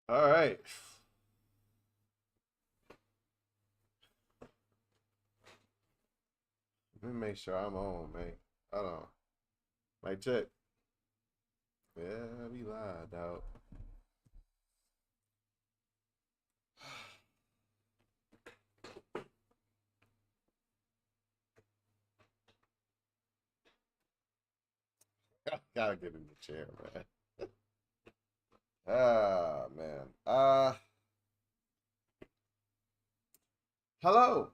All right. Let me make sure I'm on, man. Hold on. Mic check. Yeah, we live, dog. Gotta get in the chair, man. Ah, man. Hello.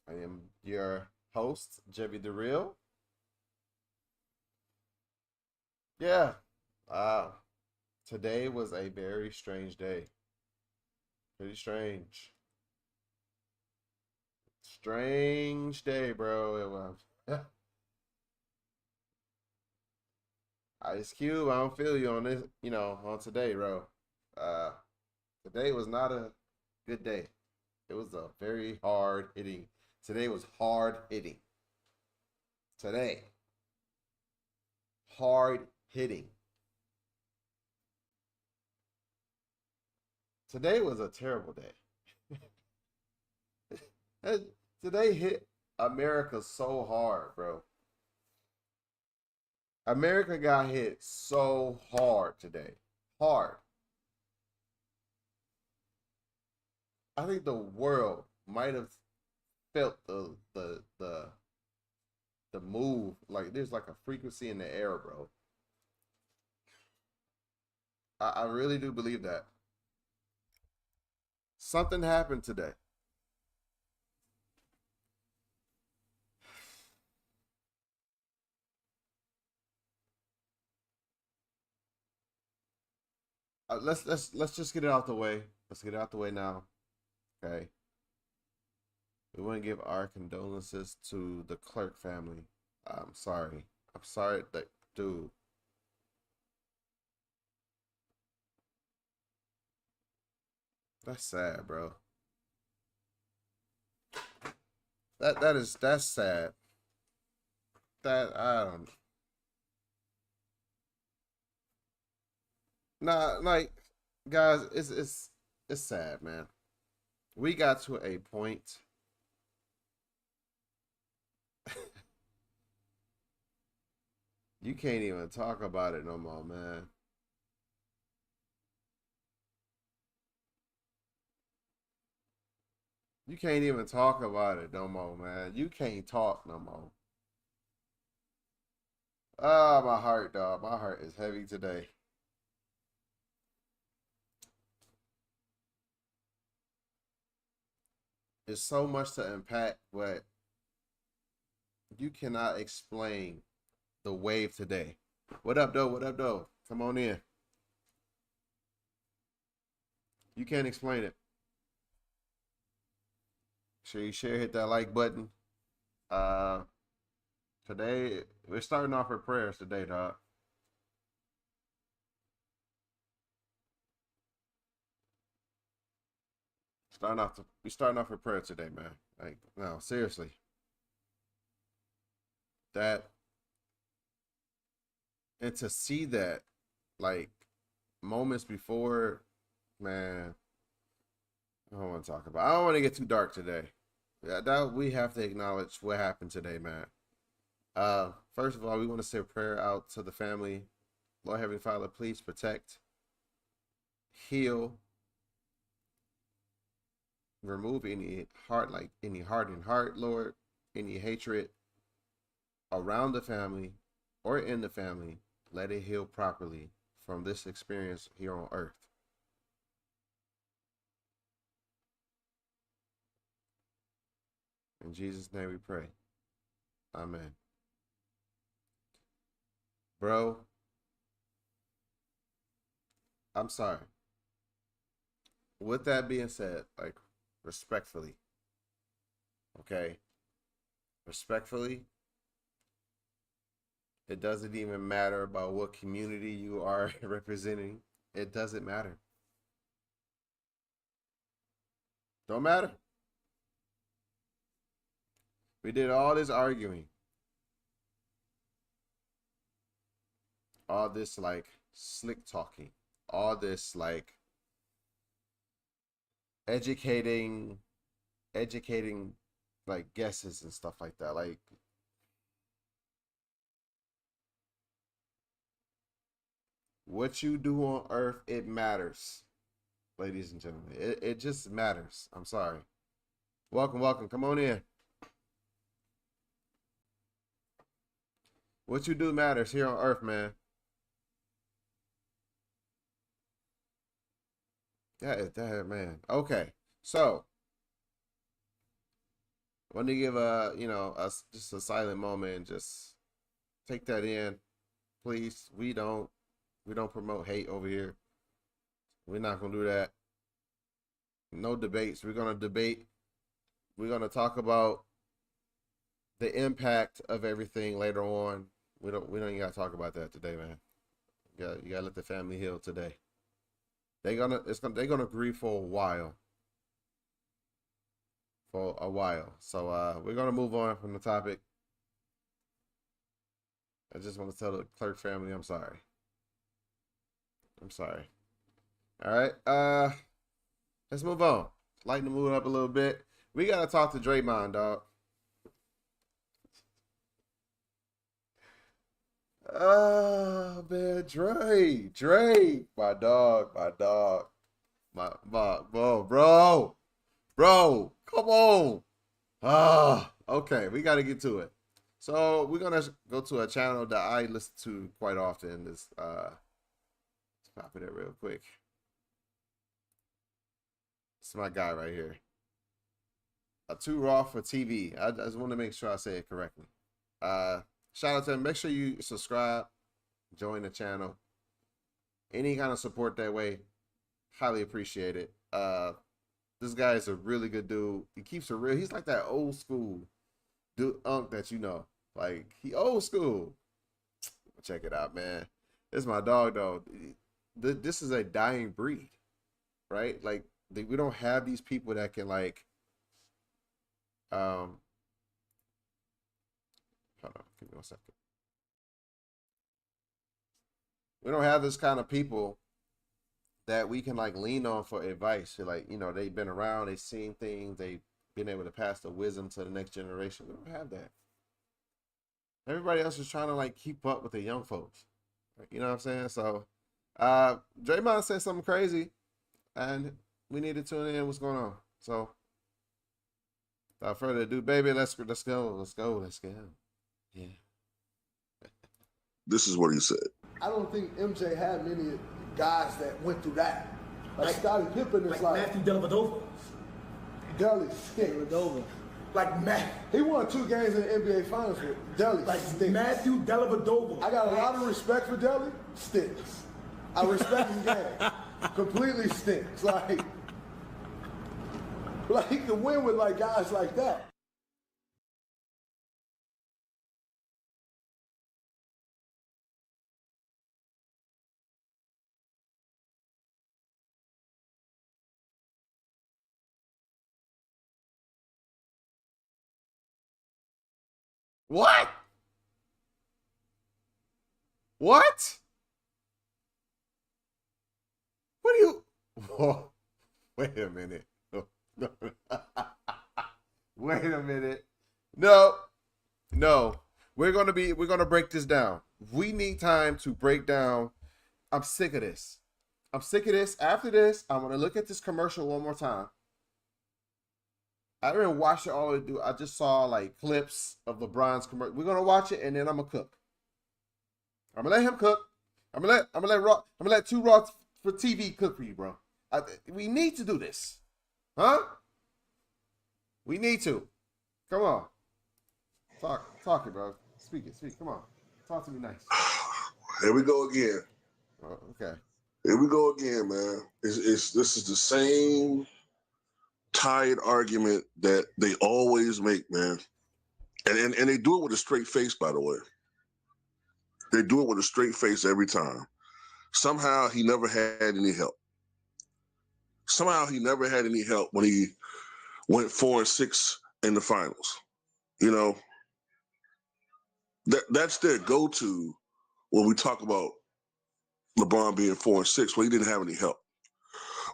I am your host, Jebby the Real. Yeah. Uh, Today was a very strange day. Pretty strange. Strange day, bro. It was. Ice Cube, I don't feel you on this, on today, bro. Uh, Today was not a good day. It was a very hard hitting. Today was hard hitting. Today, hard hitting. Today was a terrible day. Today hit America so hard, bro. America got hit so hard today. Hard. I think the world might have felt the move. Like there's like a frequency in the air, bro. I really do believe that. Something happened today. Let's just get it out the way. Let's get it out the way now. Okay. We want to give our condolences to the Kirk family. I'm sorry. I'm sorry that dude. That's sad, bro. That's sad. That I don't. Nah, like guys, it's sad, man. We got to a point. You can't even talk about it no more, man. You can't even talk about it no more, man. You can't talk no more. Ah, my heart, dog. My heart is heavy today. There's so much to unpack, but you cannot explain the wave today. What up, though? What up, though? Come on in. You can't explain it. Sure, you share, hit that like button. Uh, Today we're starting off with prayers today, dog. We starting off with prayer today, man. Like, no, seriously. That and to see that, like, moments before, man. I don't want to talk about. I don't want to get too dark today. Yeah, that we have to acknowledge what happened today, man. First of all, we want to say a prayer out to the family. Lord Heavenly Father, please protect, heal, remove any hardened heart, Lord, any hatred around the family or in the family. Let it heal properly from this experience here on earth. In Jesus' name we pray. Amen. Bro, I'm sorry. With that being said, like, respectfully, okay? Respectfully, it doesn't even matter about what community you are representing. It doesn't matter. Don't matter. We did all this arguing, all this like slick talking, all this like educating, educating like guesses and stuff like that. Like, what you do on earth, it matters, ladies and gentlemen. It just matters. I'm sorry. Welcome, welcome. Come on in. What you do matters here on earth, man. That man. Okay. So, I want to give a just a silent moment and just take that in, please. We don't promote hate over here. We're not gonna do that. No debates. We're gonna debate. We're gonna talk about the impact of everything later on. We don't even gotta talk about that today, man. You gotta let the family heal today. They're gonna grieve for a while. For a while. So we're gonna move on from the topic. I just want to tell the Kirk family I'm sorry. I'm sorry. All right. Let's move on. Lighten the mood up a little bit. We gotta talk to Draymond, dog. Oh man, Dre, my, bro, come on. Okay, we gotta get to it. So we're gonna go to a channel that I listen to quite often. Let's copy that real quick. It's my guy right here. Too raw for TV. I just want to make sure I say it correctly. Shout out to him. Make sure you subscribe, join the channel. Any kind of support that way, highly appreciate it. This guy is a really good dude. He keeps it real. He's like that old school dude that you know. Like, he old school. Check it out, man. This is my dog, though. This is a dying breed, right? Like, we don't have these people that can, like, hold on, give me 1 second. We don't have this kind of people that we can like lean on for advice. Like, they've been around, they've seen things, they've been able to pass the wisdom to the next generation. We don't have that. Everybody else is trying to like keep up with the young folks. You know what I'm saying? So, Draymond said something crazy, and we need to tune in. What's going on? So, Without further ado, baby, let's go. Yeah. This is what he said. I don't think MJ had many guys that went through that. Like Scottie Pippen is like Matthew Dellavedova. Deli stink. Like Matt. He won 2 games in the NBA Finals with Deli. Like stinks. Matthew Dellavedova. I got a lot of respect for Deli. Stinks. I respect his game. Completely stinks. Like he can win with like guys like that. What? What? What do you? Whoa. Wait a minute. Wait a minute. No. We're gonna break this down. We need time to break down. I'm sick of this. After this, I'm gonna look at this commercial one more time. I didn't watch it all the way through. I just saw like clips of LeBron's commercial. We're gonna watch it and then I'm gonna cook. I'm gonna let him cook. I'm gonna let Two Raw for TV cook for you, bro. We need to do this, huh? We need to. Come on, talk it, bro. Speak. Come on, talk to me nice. Here we go again. Oh, okay. Here we go again, man. This is the same tired argument that they always make, man. And they do it with a straight face, by the way. They do it with a straight face every time. Somehow he never had any help. When he went 4-6 in the finals. You know, that's their go-to when we talk about LeBron being 4-6. Well, he didn't have any help.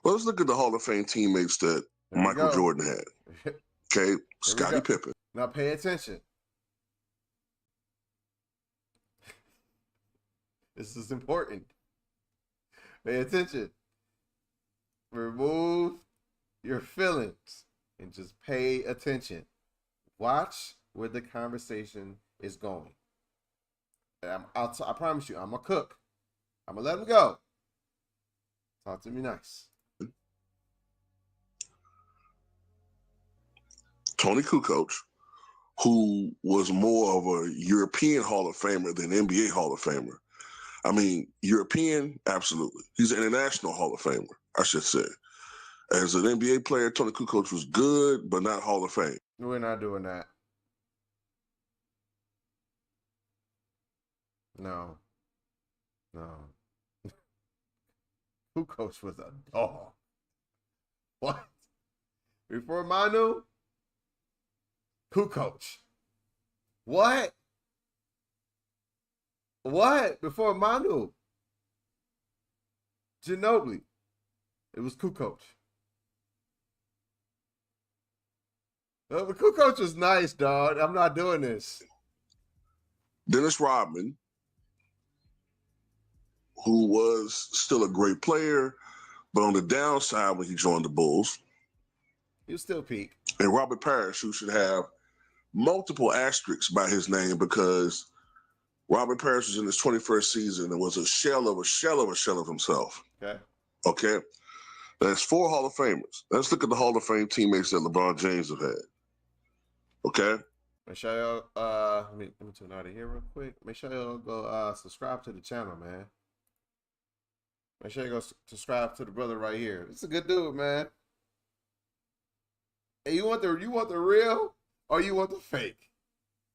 Well, let's look at the Hall of Fame teammates that Michael Jordan had. Okay, Scottie Pippen. Now pay attention. This is important. Pay attention. Remove your feelings and just pay attention. Watch where the conversation is going. I promise you, I'm a cook. I'm going to let him go. Talk to me nice. Tony Kukoc, who was more of a European Hall of Famer than NBA Hall of Famer. I mean, European, absolutely. He's an international Hall of Famer, I should say. As an NBA player, Tony Kukoc was good, but not Hall of Fame. We're not doing that. No. Kukoc was a dog. What? Before Manu? Kukoc. What? Before Manu? Ginobili. It was Kukoc. But Kukoc was nice, dog. I'm not doing this. Dennis Rodman, who was still a great player, but on the downside when he joined the Bulls. He was still peak. And Robert Parrish, who should have multiple asterisks by his name because Robert Parrish was in his 21st season and was a shell of himself. Okay. That's 4 Hall of Famers. Let's look at the Hall of Fame teammates that LeBron James have had. Okay. Make sure y'all, let me tune out of here real quick. Make sure y'all go subscribe to the channel, man. Make sure you go subscribe to the brother right here. It's a good dude, man. Hey, you want the real or you want the fake?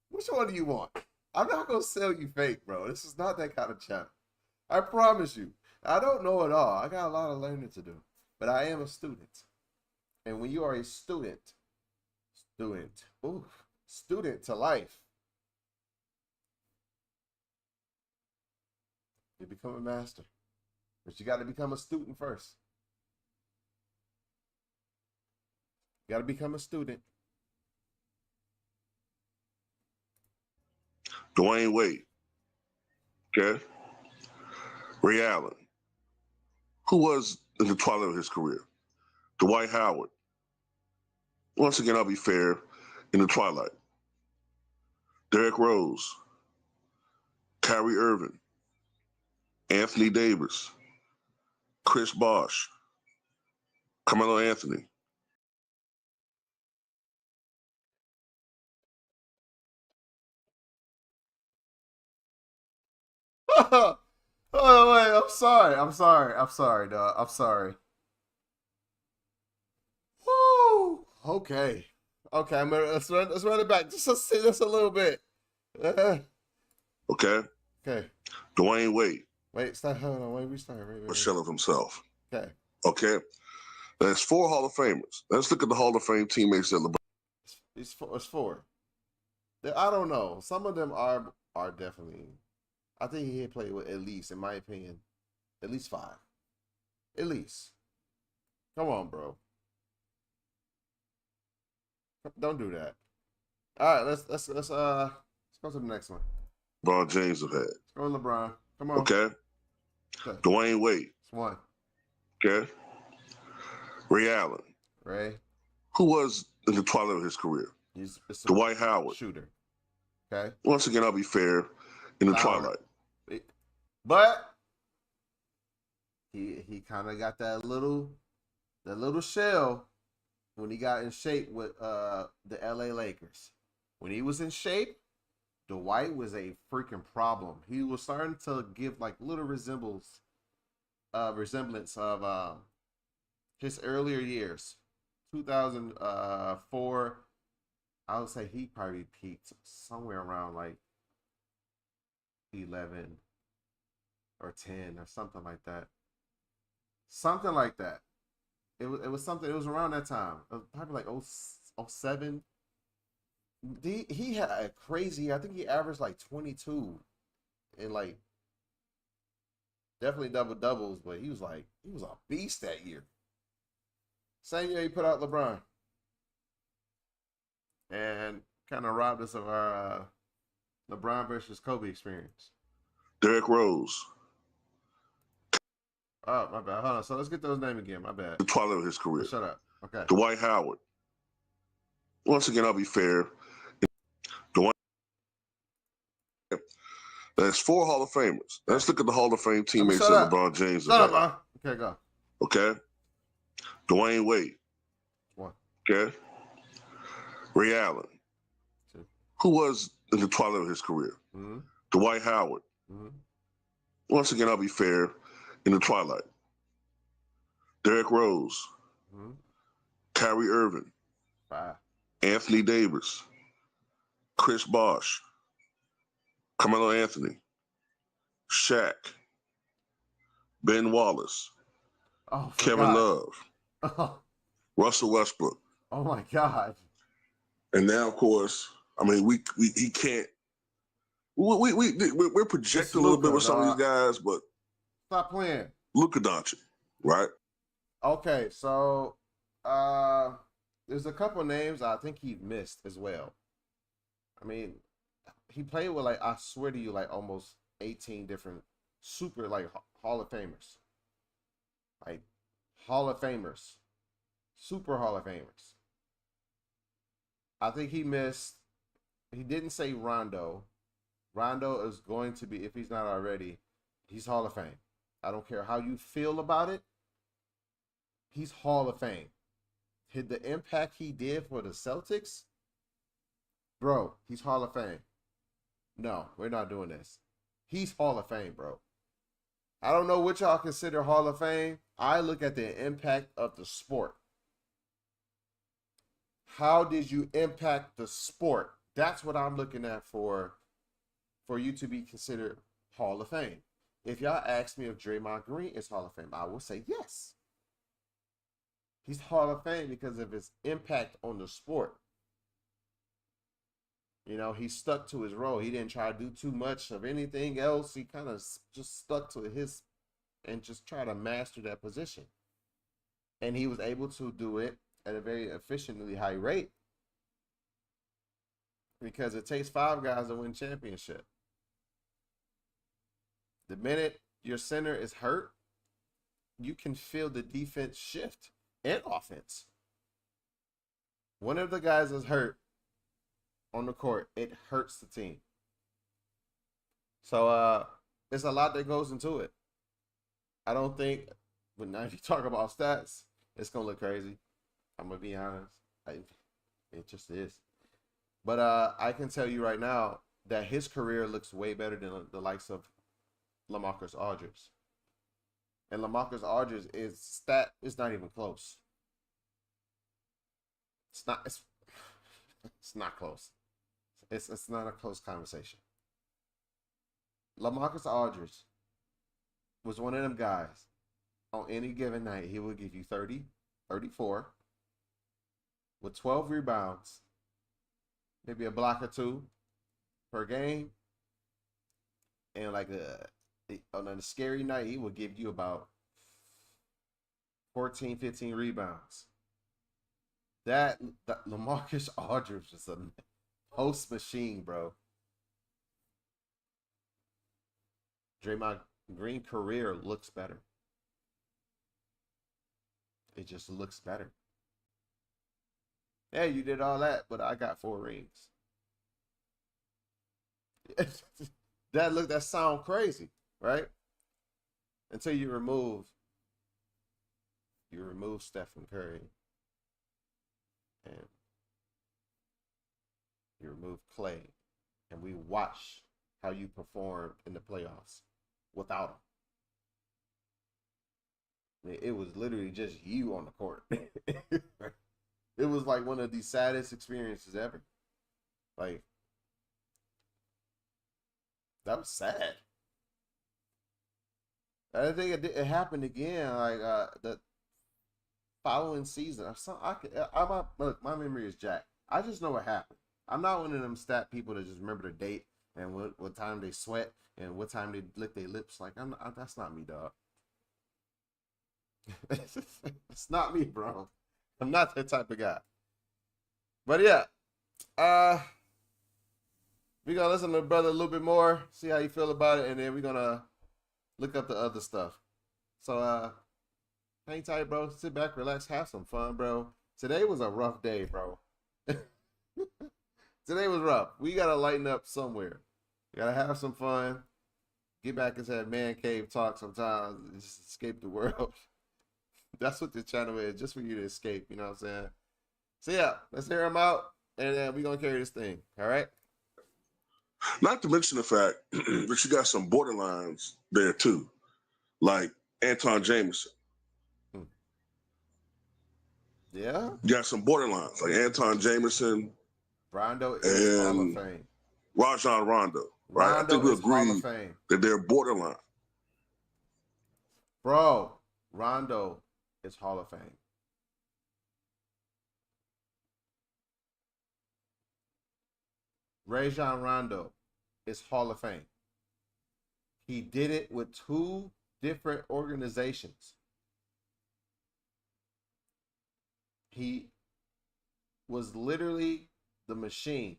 Which one do you want? I'm not gonna sell you fake, bro. This is not that kind of channel. I promise you. I don't know it all. I got a lot of learning to do. But I am a student. And when you are a student to life, you become a master. But you got to become a student first. You got to become a student. Dwayne Wade. Okay. Ray Allen, who was in the twilight of his career. Dwight Howard. Once again, I'll be fair. in the twilight. Derrick Rose, Kyrie Irving, Anthony Davis, Chris Bosh, Carmelo Anthony. Oh wait, I'm sorry, dog. I'm sorry. Woo. Okay. Okay, let's run it back just a little bit. Okay. Okay. Dwayne Wade. Wait, stop. Hold on. Wait, restart. A shell of himself. Okay. Okay. That's 4 Hall of Famers. Let's look at the Hall of Fame teammates that LeBron. It's four. I don't know. Some of them are definitely. I think he played with at least, in my opinion, at least 5. At least. Come on, bro. Don't do that. All right, let's go to the next one. LeBron James have had. Let's go with LeBron. Come on. Okay. Dwayne Wade. It's 1. Okay. Ray Allen. Ray. Who was in the twilight of his career? He's Dwight Howard. Shooter. Okay. Once again, I'll be fair, in the twilight. But he kind of got that little shell when he got in shape with the LA Lakers. When he was in shape, Dwight was a freaking problem. He was starting to give like little resemblance of his earlier years. 2004, I would say he probably peaked somewhere around like 11 or 10 or something like that. Something like that. It was something. It was around that time. It was probably like 07. He had a crazy. I think he averaged like 22, and like definitely double doubles. But he was a beast that year. Same year he put out LeBron, and kind of robbed us of our LeBron versus Kobe experience. Derrick Rose. Oh, my bad. Hold on. So let's get those names again. My bad. The twilight of his career. Shut up. Okay. Dwight Howard. Once again, I'll be fair. That's 4 Hall of Famers. Let's look at the Hall of Fame teammates that LeBron James has had. Okay, go. Okay. Dwayne Wade. 1. Okay. Ray Allen. 2. Who was in the twilight of his career? Mm-hmm. Dwight Howard. Mm-hmm. Once again, I'll be fair, in the twilight. Derrick Rose. Mm-hmm. Kyrie Irving. 5. Anthony Davis. Chris Bosh. Carmelo Anthony. Shaq. Ben Wallace. Oh, Kevin Love. Oh. Russell Westbrook. Oh my God. And now, of course, I mean, he can't. We're projecting a little bit with some of these guys, but stop playing. Luka Doncic, right? Okay, so there's a couple names I think he missed as well. I mean, he played with, like, I swear to you, like almost 18 different super, like, Hall of Famers. Like, Hall of Famers. Super Hall of Famers. I think he missed, he didn't say Rondo. Rondo is going to be, if he's not already, he's Hall of Fame. I don't care how you feel about it. He's Hall of Fame. The impact he did for the Celtics, bro, he's Hall of Fame. No, we're not doing this. He's Hall of Fame, bro. I don't know what y'all consider Hall of Fame. I look at the impact of the sport. How did you impact the sport? That's what I'm looking at for you to be considered Hall of Fame. If y'all ask me if Draymond Green is Hall of Fame, I will say yes. He's Hall of Fame because of his impact on the sport. You know, he stuck to his role. He didn't try to do too much of anything else. He kind of just stuck to his and just try to master that position. And he was able to do it at a very efficiently high rate because it takes 5 guys to win championship. The minute your center is hurt, you can feel the defense shift and offense. One of the guys is hurt, on the court, it hurts the team. So there's a lot that goes into it. I don't think, but now if you talk about stats, it's gonna look crazy. I'm gonna be honest. It just is. But I can tell you right now that his career looks way better than the likes of LaMarcus Aldridge. And LaMarcus Aldridge is not even close. It's not close. It's not a close conversation. LaMarcus Aldridge was one of them guys. On any given night, he would give you 30, 34, with 12 rebounds, maybe a block or two per game. And like on a scary night, he would give you about 14, 15 rebounds. That LaMarcus Aldridge is a post machine, bro. Draymond Green career looks better. It just looks better. Hey, you did all that, but I got 4 rings. That sound crazy, right? Until you remove Stephen Curry and you remove Clay, and we watch how you performed in the playoffs without him. It was literally just you on the court. It was like one of the saddest experiences ever. Like, that was sad. I think it happened again. Like the following season. Look, my memory is jacked. I just know what happened. I'm not one of them stat people that just remember the date and what time they sweat and what time they lick their lips. Like, that's not me, dog. It's not me, bro. I'm not that type of guy. But yeah, we're gonna listen to the brother a little bit more, see how you feel about it, and then we're gonna look up the other stuff. So hang tight, bro. Sit back, relax, have some fun, bro. Today was a rough day, bro. Today was rough. We gotta lighten up somewhere. We gotta have some fun. Get back into that man cave talk sometimes. Just escape the world. That's what this channel is, just for you to escape. You know what I'm saying? So yeah, let's hear him out, and then we're gonna carry this thing. All right. Not to mention the fact that you got some borderlines there too, like Anton Jameson. Yeah. You got some borderlines like Anton Jameson. Rondo is Hall of Fame. Rajon Rondo, right? I think we agree that they're borderline. Bro, Rondo is Hall of Fame. Rajon Rondo is Hall of Fame. He did it with 2 different organizations. He was literally the machine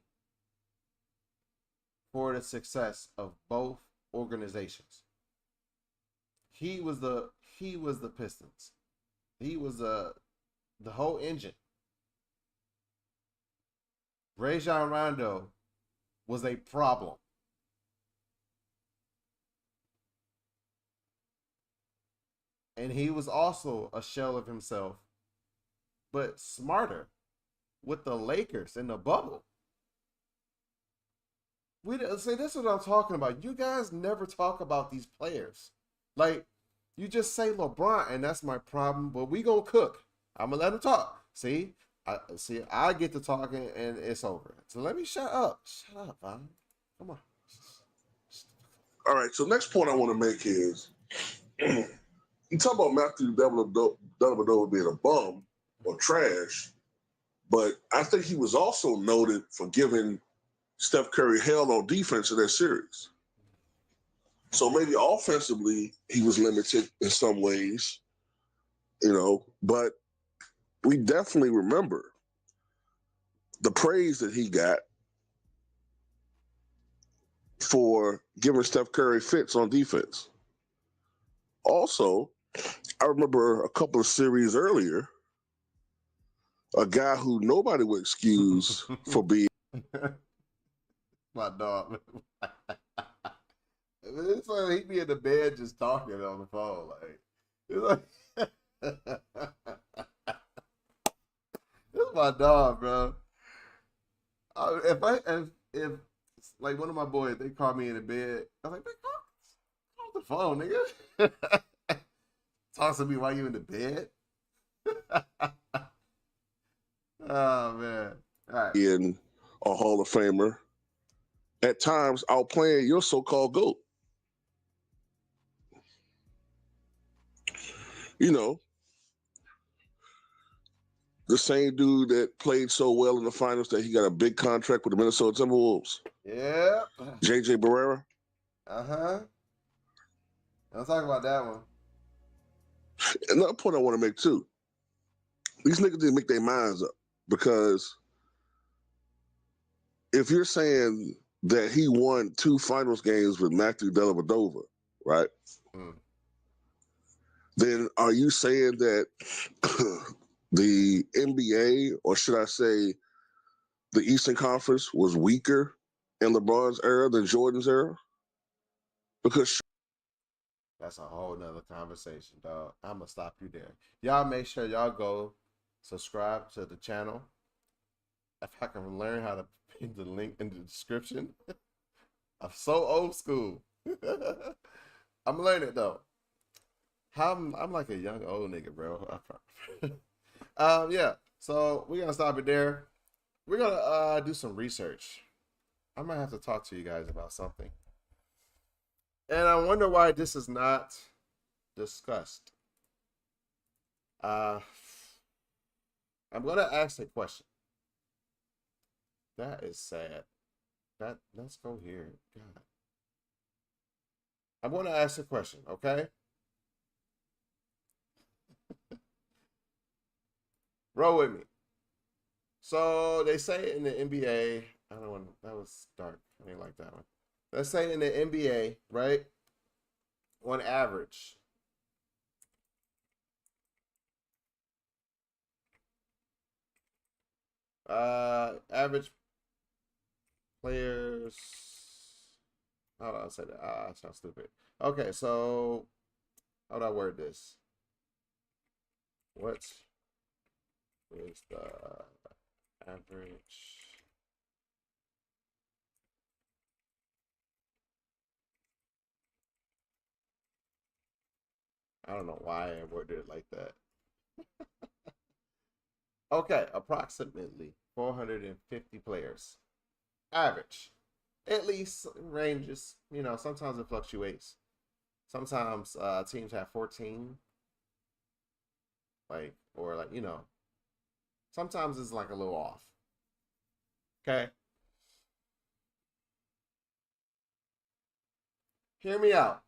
for the success of both organizations. He was the Pistons. He was the whole engine. Rajon Rondo was a problem. And he was also a shell of himself, but smarter with the Lakers in the bubble. See, this is what I'm talking about. You guys never talk about these players. Like, you just say LeBron, and that's my problem, but we gonna cook. I'm gonna let him talk. See, I get to talking, and it's over. So let me shut up. Shut up, man. Come on. All right, so next point I want to make is, you talk about Matthew Dellavedova being a bum or trash, but I think he was also noted for giving Steph Curry hell on defense in that series. So maybe offensively, he was limited in some ways, but we definitely remember the praise that he got for giving Steph Curry fits on defense. Also, I remember a couple of series earlier, a guy who nobody would excuse for being My dog. It's like he be in the bed just talking on the phone. Like, it's like this is my dog, bro. If like one of my boys, they call me in the bed. I'm like, call the phone, nigga. Talk to me while you in the bed. Oh man! All right. In a Hall of Famer, at times outplaying your so-called GOAT. You know, the same dude that played so well in the finals that he got a big contract with the Minnesota Timberwolves. Yeah. JJ Barrera. Uh-huh. I'll talk about that one. Another point I want to make too. These niggas didn't make their minds up, because if you're saying that he won 2 finals games with Matthew Dellavedova, right? Mm. Then are you saying that the NBA, or should I say the Eastern Conference, was weaker in LeBron's era than Jordan's era? Because that's a whole nother conversation, dog. I'm gonna stop you there. Y'all make sure y'all go subscribe to the channel. If I can learn how to pin the link in the description. I'm so old school. I'm learning though. I'm like a young old nigga, bro. Yeah. So we're gonna stop it there. We're gonna do some research. I might have to talk to you guys about something. And I wonder why this is not discussed. I'm gonna ask a question. That is sad. Let's go here. God. I'm gonna ask a question, okay? Roll with me. So they say in the NBA, I don't want, that was dark. I didn't like that one. Let's say in the NBA, right? On average, average players. How do I say that? I sound stupid. Okay, so how do I word this? What is the average? I don't know why I worded it like that. Okay, approximately 450 players. Average. At least ranges, you know, sometimes it fluctuates. Sometimes teams have 14. Like, or like, you know, sometimes it's like a little off. Okay? Hear me out.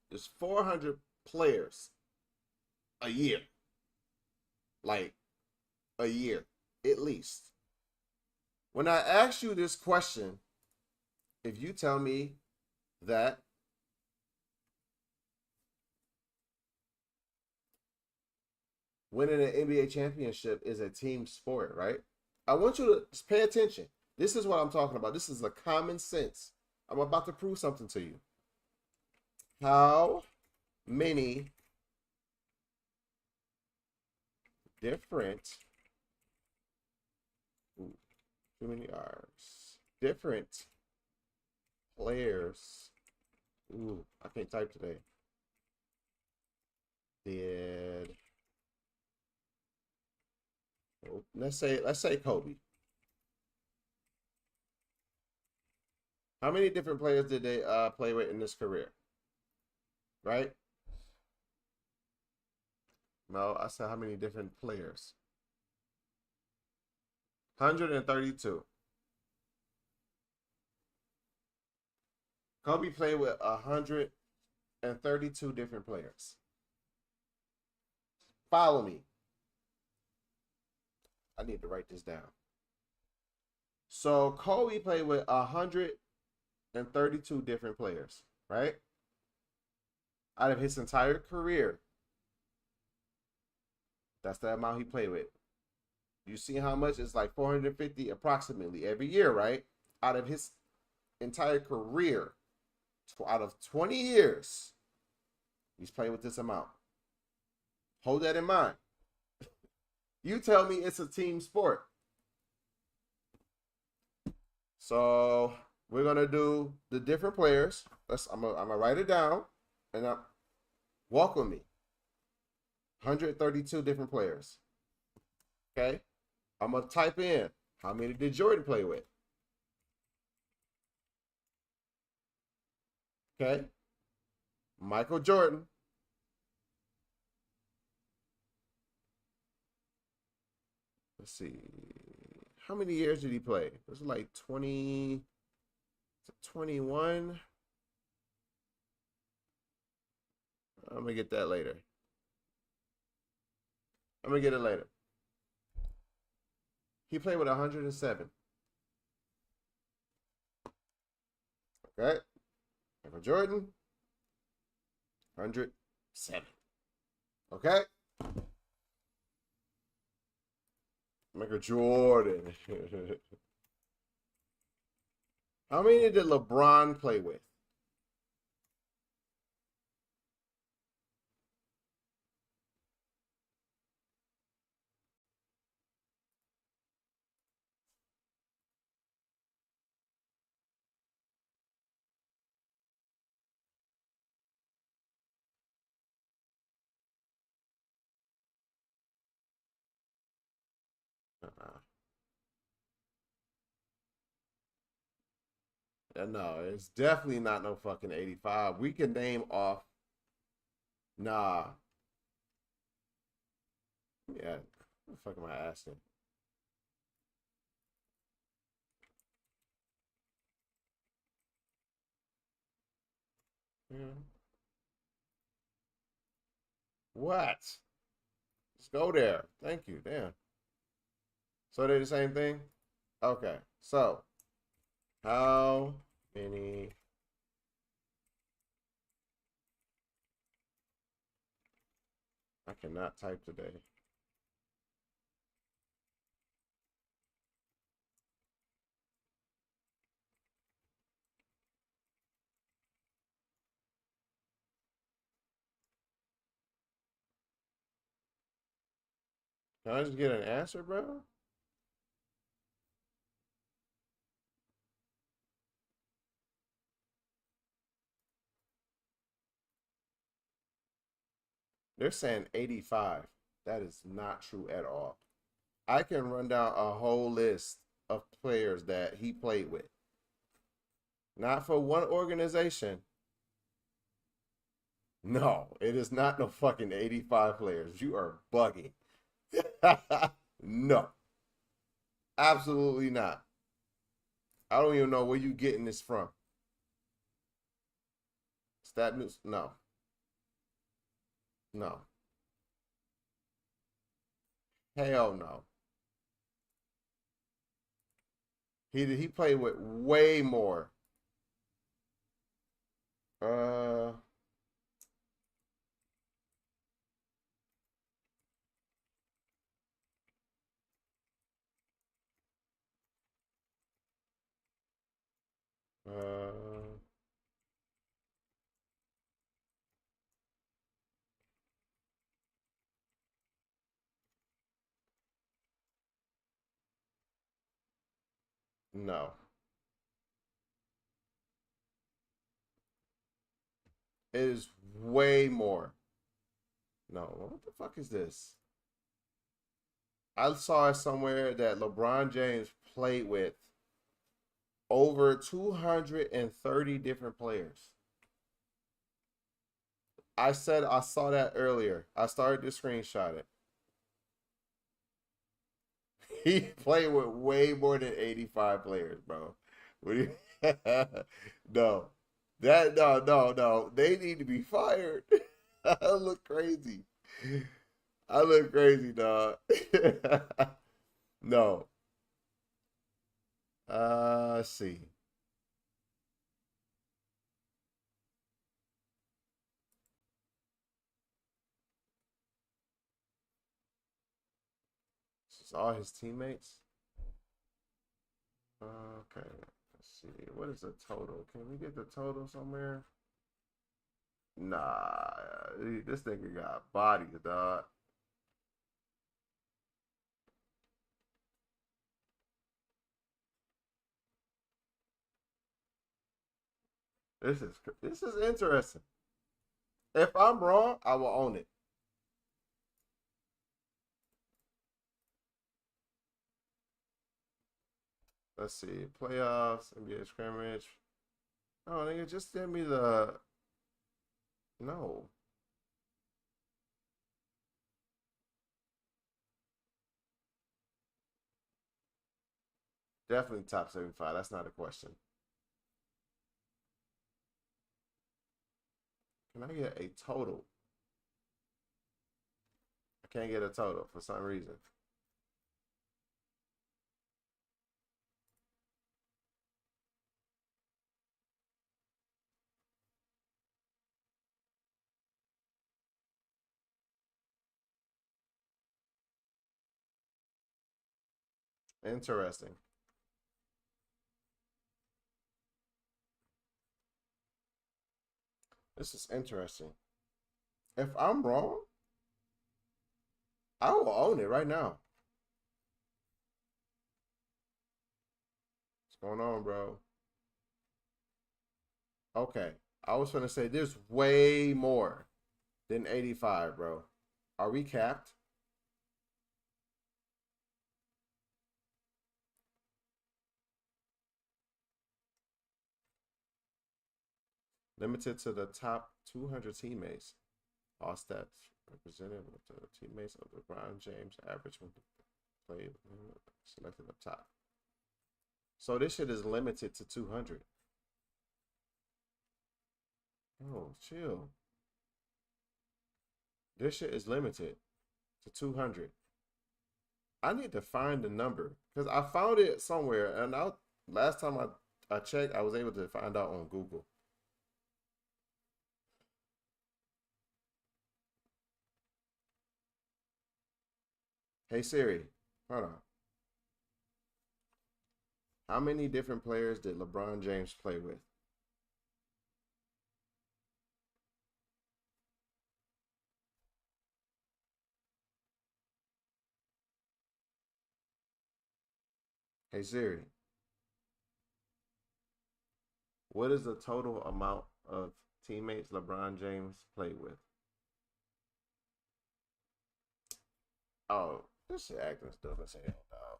There's 400 players a year. Like, a year, at least. When I ask you this question, if you tell me that winning an NBA championship is a team sport, right? I want you to just pay attention. This is what I'm talking about. This is the common sense. I'm about to prove something to you. How many different, too many R's, different players, I can't type today, did, let's say Kobe. How many different players did they play with in this career? Right? No, I said how many different players? 132. Kobe played with 132 different players. Follow me. I need to write this down. So Kobe played with 132 different players, right? Out of his entire career. That's the amount he played with. You see how much? It's like 450 approximately every year, right? Out of his entire career, out of 20 years, he's played with this amount. Hold that in mind. You tell me it's a team sport. So we're gonna do the different players. I'm gonna write it down, and walk with me. 132 different players. Okay, I'm gonna type in how many did Jordan play with. Okay, Michael Jordan. Let's see. How many years did he play? It was like 20 to 21. I'm going to get that later. I'm going to get it later. He played with 107. Okay. Michael Jordan, 107. Okay. Michael Jordan. How many did LeBron play with? No, it's definitely not no fucking 85. We can name off. Nah. Yeah. What the fuck am I asking? Yeah. What? Let's go there. Thank you. Damn. So they're the same thing? Okay. So, how many? I cannot type today. Can I just get an answer, bro? They're saying 85. That is not true at all. I can run down a whole list of players that he played with. Not for one organization. No, it is not no fucking 85 players. You are bugging. No. Absolutely not. I don't even know where you getting this from. Stat News? No. No. Hell no. He played with way more. Uh, no. It is way more. No. What the fuck is this? I saw it somewhere that LeBron James played with over 230 different players. I said I saw that earlier. I started to screenshot it. He played with way more than 85 players, bro. What do you... No. No. They need to be fired. I look crazy. I look crazy, dog. No. Let's see. Just all his teammates. Okay. Let's see. What is the total? Can we get the total somewhere? Nah. This nigga got bodies, dog. This is interesting. If I'm wrong, I will own it. Let's see. Playoffs, NBA scrimmage. Oh, nigga, just send me the. No. Definitely top 75. That's not a question. Can I get a total? I can't get a total for some reason. Interesting. This is interesting. If I'm wrong, I will own it right now. What's going on, bro? Okay. I was gonna say there's way more than 85, bro. Are we capped? Limited to the top 200 teammates. All stats represented with the teammates of LeBron James average when played selected up top. So this shit is limited to 200. Oh, chill. This shit is limited to 200. I need to find the number because I found it somewhere, and last time I checked, I was able to find out on Google. Hey Siri, hold on. How many different players did LeBron James play with? Hey Siri, what is the total amount of teammates LeBron James played with? Oh, this shit acting stuff as hell, dog.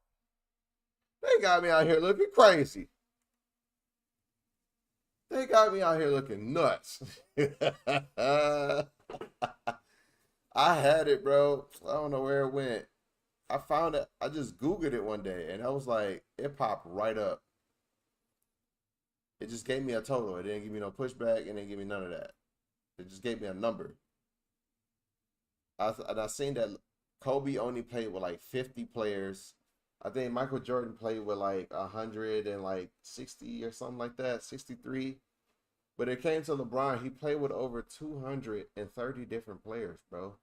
They got me out here looking crazy. They got me out here looking nuts. I had it, bro. I don't know where it went. I found it. I just Googled it one day, and I was like, it popped right up. It just gave me a total. It didn't give me no pushback. It didn't give me none of that. It just gave me a number. I seen that Kobe only played with like 50 players. I think Michael Jordan played with like 160 or something like that, 63. But it came to LeBron, he played with over 230 different players, bro.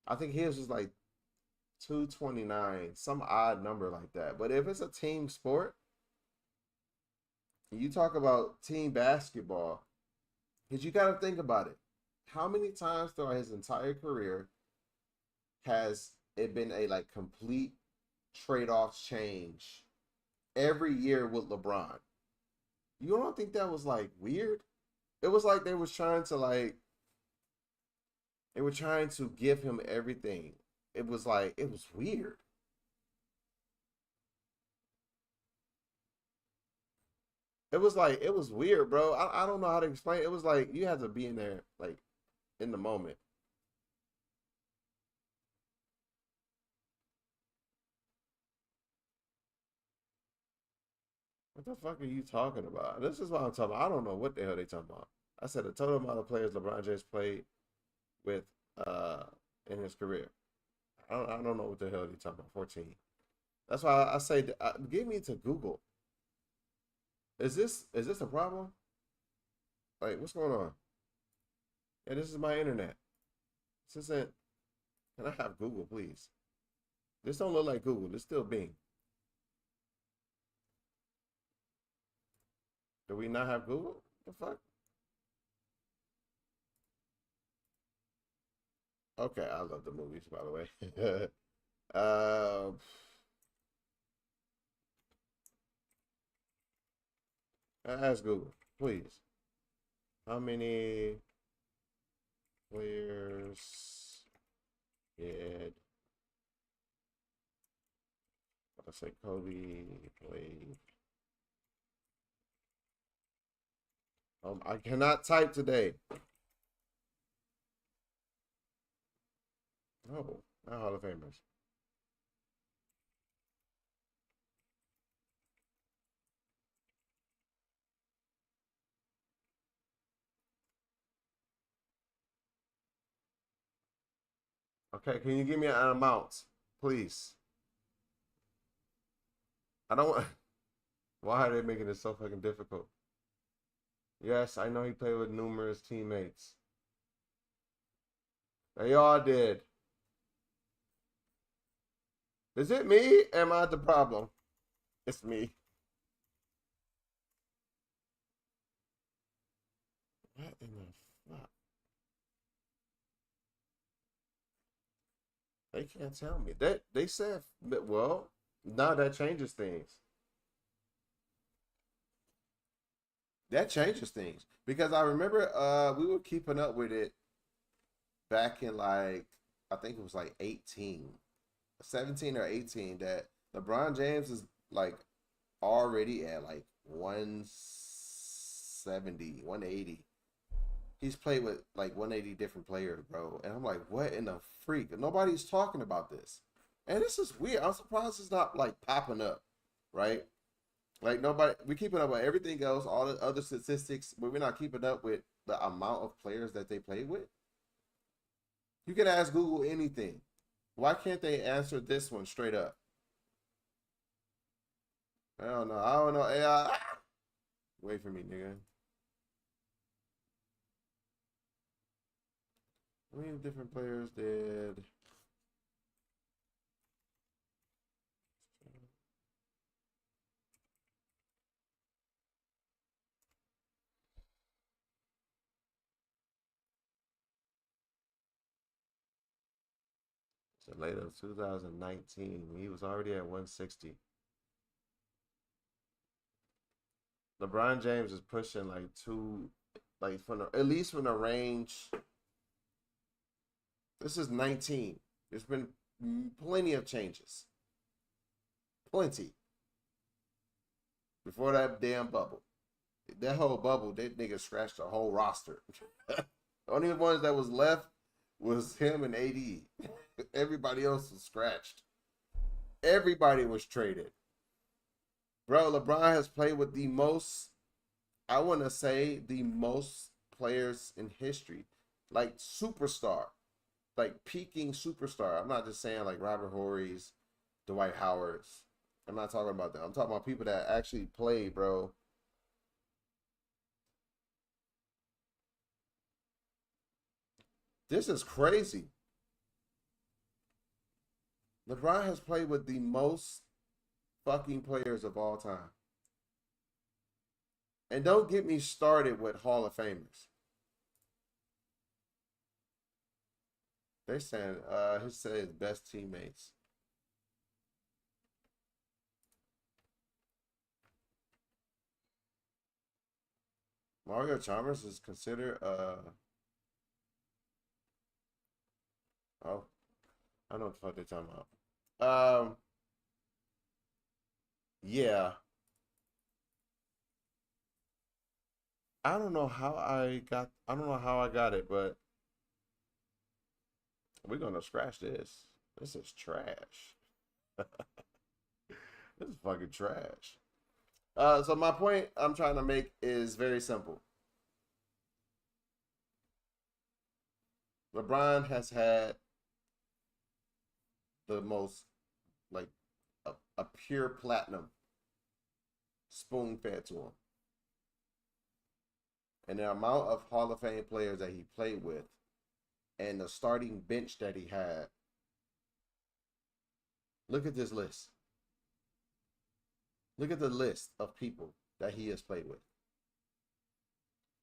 I think his was like 229, some odd number like that. But if it's a team sport, you talk about team basketball, because you got to think about it. How many times throughout his entire career has it been a like complete trade-off change every year with LeBron? You don't think that was like weird? It was like they were trying to give him everything. It was weird. It was weird, bro. I don't know how to explain it. It was like you had to be in there, like, in the moment. What the fuck are you talking about? This is what I'm talking about. I don't know what the hell they talking about. I said the total amount of players LeBron James played with in his career. I don't know what the hell they talking about. 14. That's why I say give me to Google. Is this a problem? Like, what's going on? Yeah, this is my internet. This isn't. Can I have Google, please? This don't look like Google. It's still Bing. Do we not have Google? The fuck? Okay, I love the movies, by the way. Ask Google, please. How many players did let's say Kobe played? I cannot type today. No, not Hall of Famers. Okay, can you give me an amount, please? I don't want. Why are they making it so fucking difficult? Yes, I know he played with numerous teammates. They all did. Is it me? Am I the problem? It's me. What in the fuck? They can't tell me. They said, well, now that changes things. That changes things. Because I remember we were keeping up with it back in like, I think it was like 17 or 18, that LeBron James is like already at like 170, 180. He's played with like 180 different players, bro. And I'm like, what in the freak? Nobody's talking about this. And this is weird. I'm surprised it's not like popping up, right? Like nobody, we're keeping up with everything else, all the other statistics, but we're not keeping up with the amount of players that they play with. You can ask Google anything. Why can't they answer this one straight up? I don't know. I don't know. AI. Wait for me, nigga. How many different players did? So later, 2019, he was already at 160. LeBron James is pushing like at least from the range. This is 19. There's been plenty of changes. Plenty. Before that damn bubble. That whole bubble, that nigga scratched the whole roster. The only ones that was left was him and AD. Everybody else was scratched. Everybody was traded. Bro, LeBron has played with the most, I want to say, the most players in history. Like superstar. Like peaking superstar. I'm not just saying like Robert Horry's, Dwight Howard's. I'm not talking about that. I'm talking about people that actually play, bro. This is crazy. LeBron has played with the most fucking players of all time. And don't get me started with Hall of Famers. They're saying he said his best teammates. Mario Chalmers is considered oh, I know what the fuck they're talking about. Yeah. I don't know how I got it, but we're gonna scratch this. This is trash. This is fucking trash. So my point I'm trying to make is very simple. LeBron has had the most, like, a pure platinum spoon fed to him. And the amount of Hall of Fame players that he played with and the starting bench that he had, Look at this list. Look at the list of people that he has played with.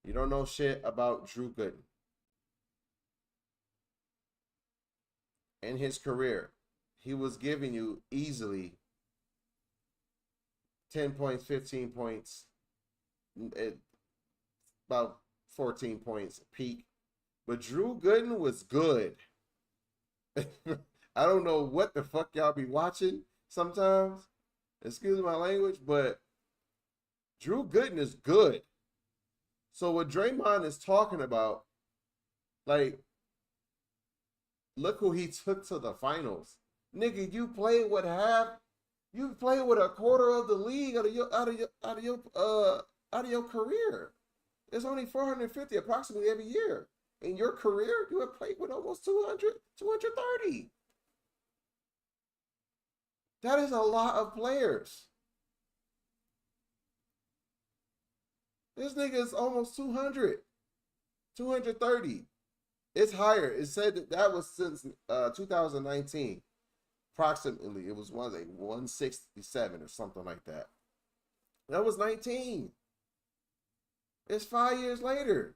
You don't know shit about Drew Gooden. In his career, he was giving you easily 10 points, 15 points, about 14 points peak. But Drew Gooden was good. I don't know what the fuck y'all be watching sometimes. Excuse my language, but Drew Gooden is good. So what Draymond is talking about, like, look who he took to the finals. Nigga, you played with a quarter of the league out of your career. There's only 450 approximately every year. In your career, you have played with almost 200, 230. That is a lot of players. This nigga is almost 200, 230. It's higher. It said that was since 2019. Approximately, it was 167 or something like that. That was 19. It's 5 years later.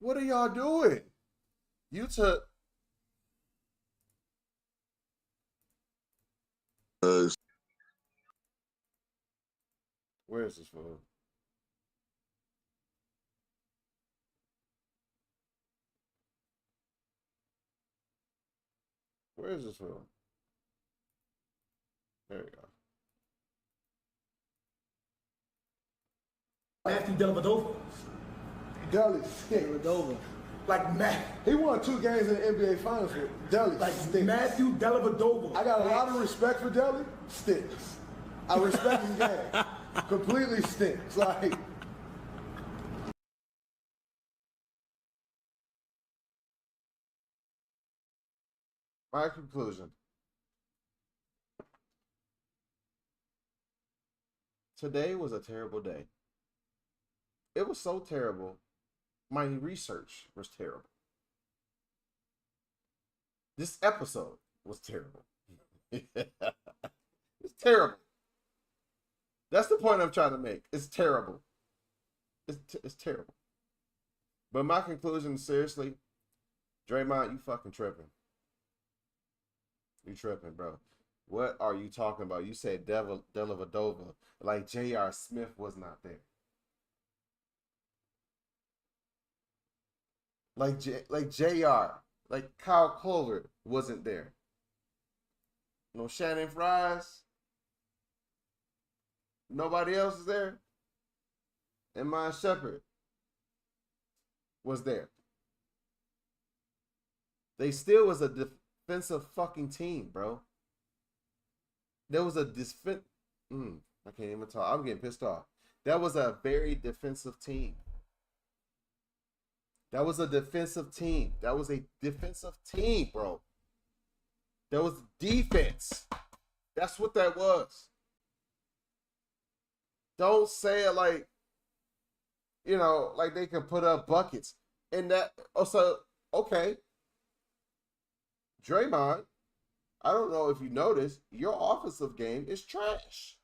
What are y'all doing? You took... Where is this from? Where is this from? There you go. Matthew Dellavedova. Deli stinks. Like Matt. He won 2 games in the NBA Finals with Deli. Like stinks. Matthew Dellavedova. I got a lot of respect for Deli. Stinks. I respect his game. Completely stinks. Like. My conclusion. Today was a terrible day. It was so terrible. My research was terrible. This episode was terrible. It's terrible. That's the point I'm trying to make. It's terrible. It's terrible. But my conclusion, seriously, Draymond, you fucking tripping. You tripping, bro. What are you talking about? You said Dellavedova, like J.R. Smith was not there. Like J.R., like Kyle Clover wasn't there. No Shannon Fries. Nobody else is there. And Mine Shepherd was there. They still was a defensive fucking team, bro. There was a I can't even talk. I'm getting pissed off. That was a very defensive team. That was a defensive team. That was a defensive team, bro. That was defense. That's what that was. Don't say it like, you know, like they can put up buckets. And that also, okay. Draymond, I don't know if you noticed, your offensive game is trash.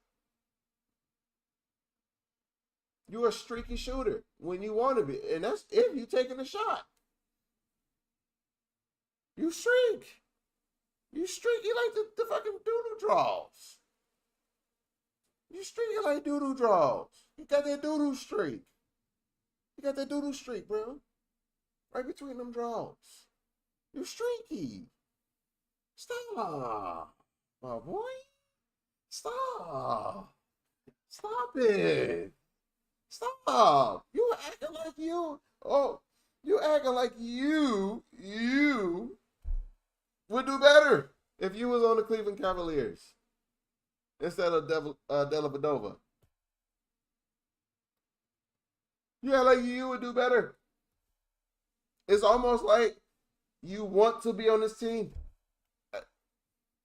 You're a streaky shooter when you want to be. And that's if you're taking a shot. You streak. You streaky like the fucking doo-doo draws. You streaky like doo-doo draws. You got that doo-doo streak. You got that doo-doo streak, bro. Right between them draws. You streaky. Stop. My boy. Stop. Stop it. Stop. You acting like you. Oh, you acting like you would do better if you was on the Cleveland Cavaliers instead of Dellavedova. You act like you would do better. It's almost like you want to be on this team.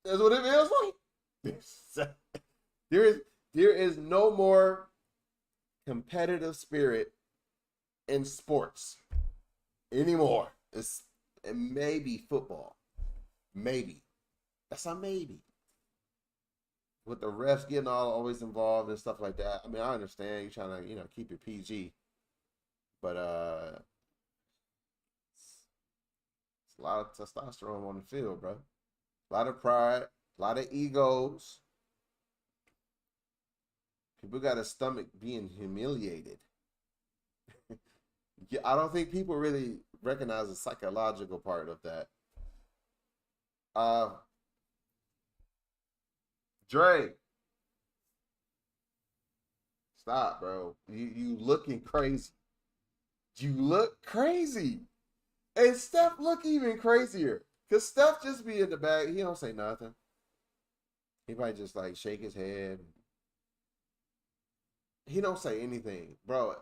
That's what it feels like. There is no more competitive spirit in sports anymore. It may be football. Maybe. That's a maybe. With the refs getting always involved and stuff like that. I mean, I understand you're trying to, keep it PG. But it's a lot of testosterone on the field, bro. A lot of pride, a lot of egos. People got a stomach being humiliated. Yeah, I don't think people really recognize the psychological part of that. Dre, stop, bro. You looking crazy. You look crazy. And Steph look even crazier. Because Steph just be in the back. He don't say nothing. He might just like shake his head. He don't say anything. Bro,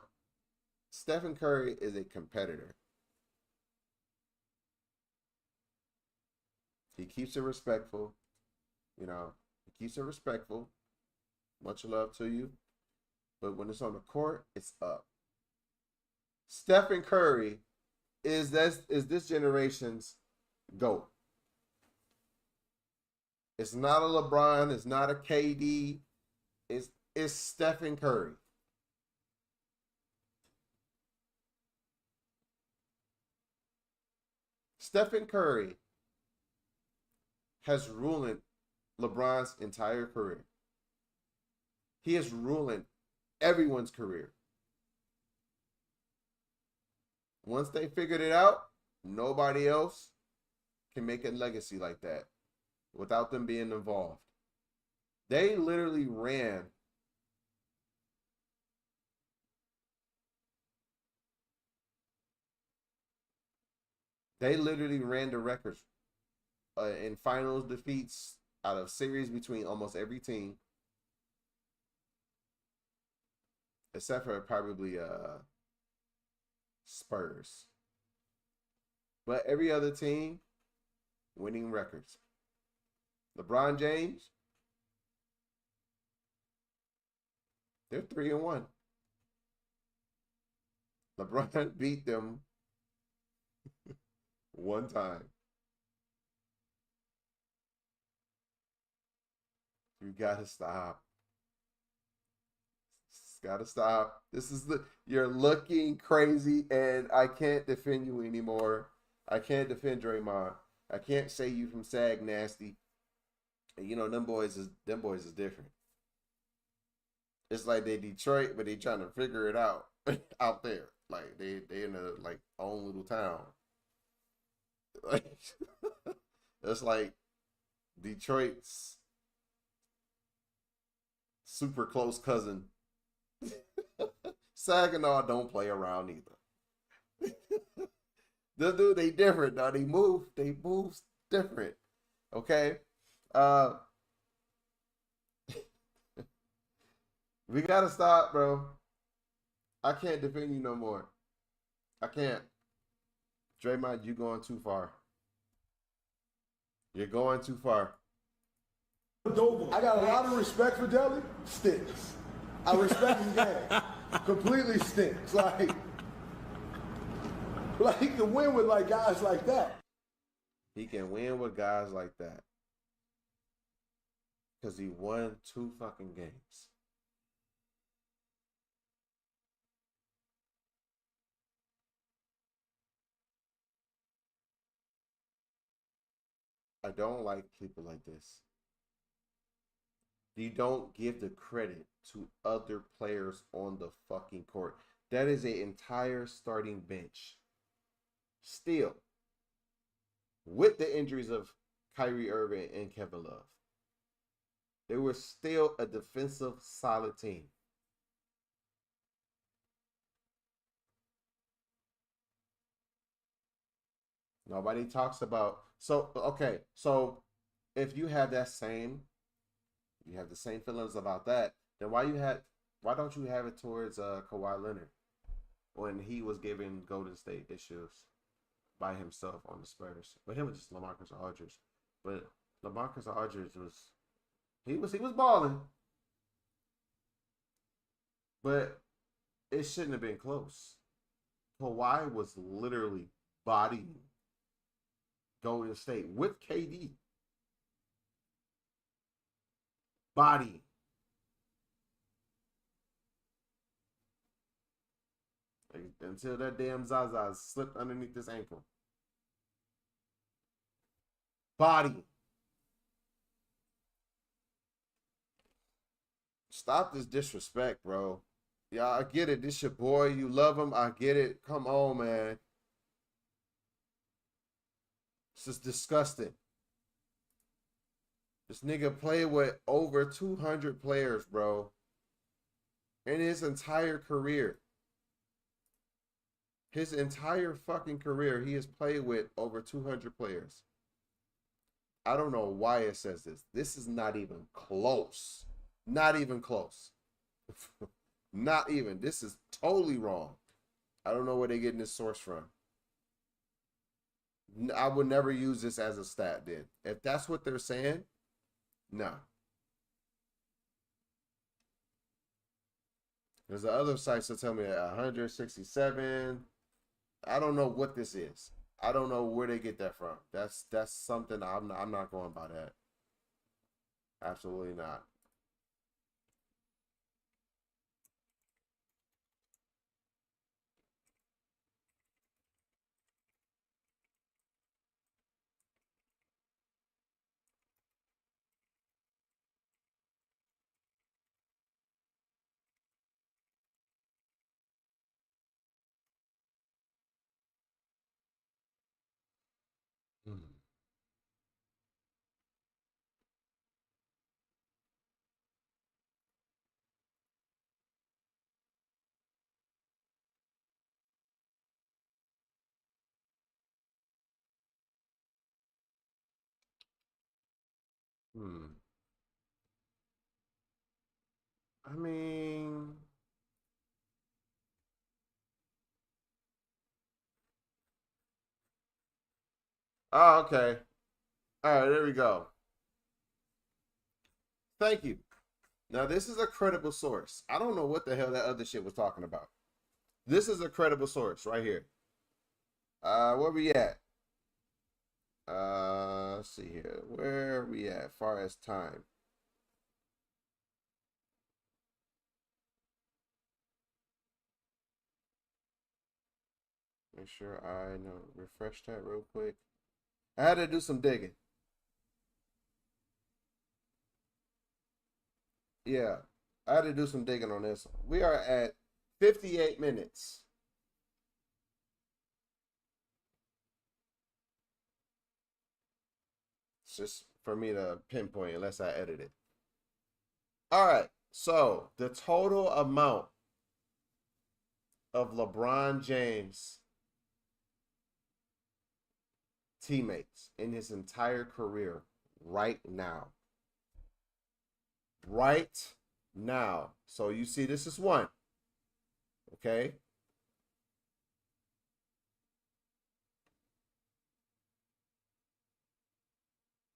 Stephen Curry is a competitor. He keeps it respectful. He keeps it respectful. Much love to you. But when it's on the court, it's up. Stephen Curry is this generation's GOAT. It's not a LeBron. It's not a KD. It's Stephen Curry. Stephen Curry has ruined LeBron's entire career. He is ruining everyone's career. Once they figured it out, nobody else can make a legacy like that without them being involved. They literally ran the records in finals defeats out of series between almost every team, except for probably Spurs. But every other team winning records. LeBron James, they're 3-1. LeBron beat them one time. You gotta stop. Gotta stop. You're looking crazy, and I can't defend you anymore. I can't defend Draymond. I can't say you from Sag Nasty. And them boys is different. It's like they Detroit, but they trying to figure it out out there. Like they in a own little town. It's like Detroit's super close cousin. Saginaw don't play around either. The dude, they different. Now they move different. Okay. We gotta stop, bro. I can't defend you no more. I can't. Draymond, you going too far. You're going too far. I got a lot of respect for Deli. Stinks. I respect his game. Completely stinks. Like he can win with guys like that. He can win with guys like that. Because he won 2 fucking games. I don't like people like this. You don't give the credit to other players on the fucking court. That is an entire starting bench. Still, with the injuries of Kyrie Irving and Kevin Love, they were still a defensive, solid team. Nobody talks about. So if you have the same feelings about that, then why don't you have it towards Kawhi Leonard when he was giving Golden State issues by himself on the Spurs? But him was just LaMarcus Aldridge. But LaMarcus Aldridge was balling. But it shouldn't have been close. Kawhi was literally bodying Golden State with KD. Body. Like, until that damn Zaza slipped underneath this ankle. Body. Stop this disrespect, bro. Yeah, I get it. This your boy. You love him. I get it. Come on, man. This is disgusting. This nigga played with over 200 players, bro. In his entire career. His entire fucking career, he has played with over 200 players. I don't know why it says this. This is not even close. Not even close. Not even. This is totally wrong. I don't know where they're getting this source from. I would never use this as a stat then. If that's what they're saying, no. There's the other sites that tell me 167. I don't know what this is. I don't know where they get that from. That's something I'm not going by that. Absolutely not. I mean, oh, okay. All right, there we go. Thank you. Now, this is a credible source. I don't know what the hell that other shit was talking about. This is a credible source right here. Where we at? Let's see here. Where are we at as far as time? Make sure I know. Refresh that real quick. I had to do some digging. Yeah, I had to do some digging on this. We are at 58 minutes. It's just for me to pinpoint unless I edit it. All right, so the total amount of LeBron James teammates in his entire career right now. Right now. So you see, this is one. Okay.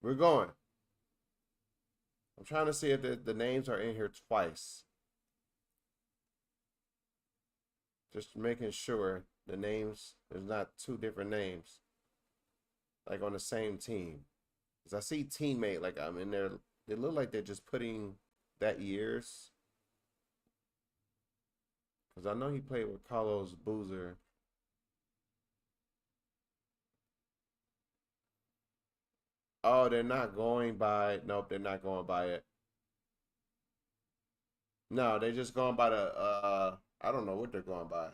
We're going. I'm trying to see if the names are in here twice. Just making sure the names, there's not two different names. Like on the same team. Because I see teammate, like I'm in there. They look like they're just putting that years. Because I know he played with Carlos Boozer. Oh, they're not going by. Nope, they're not going by it. No, they're just going by the. I don't know what they're going by.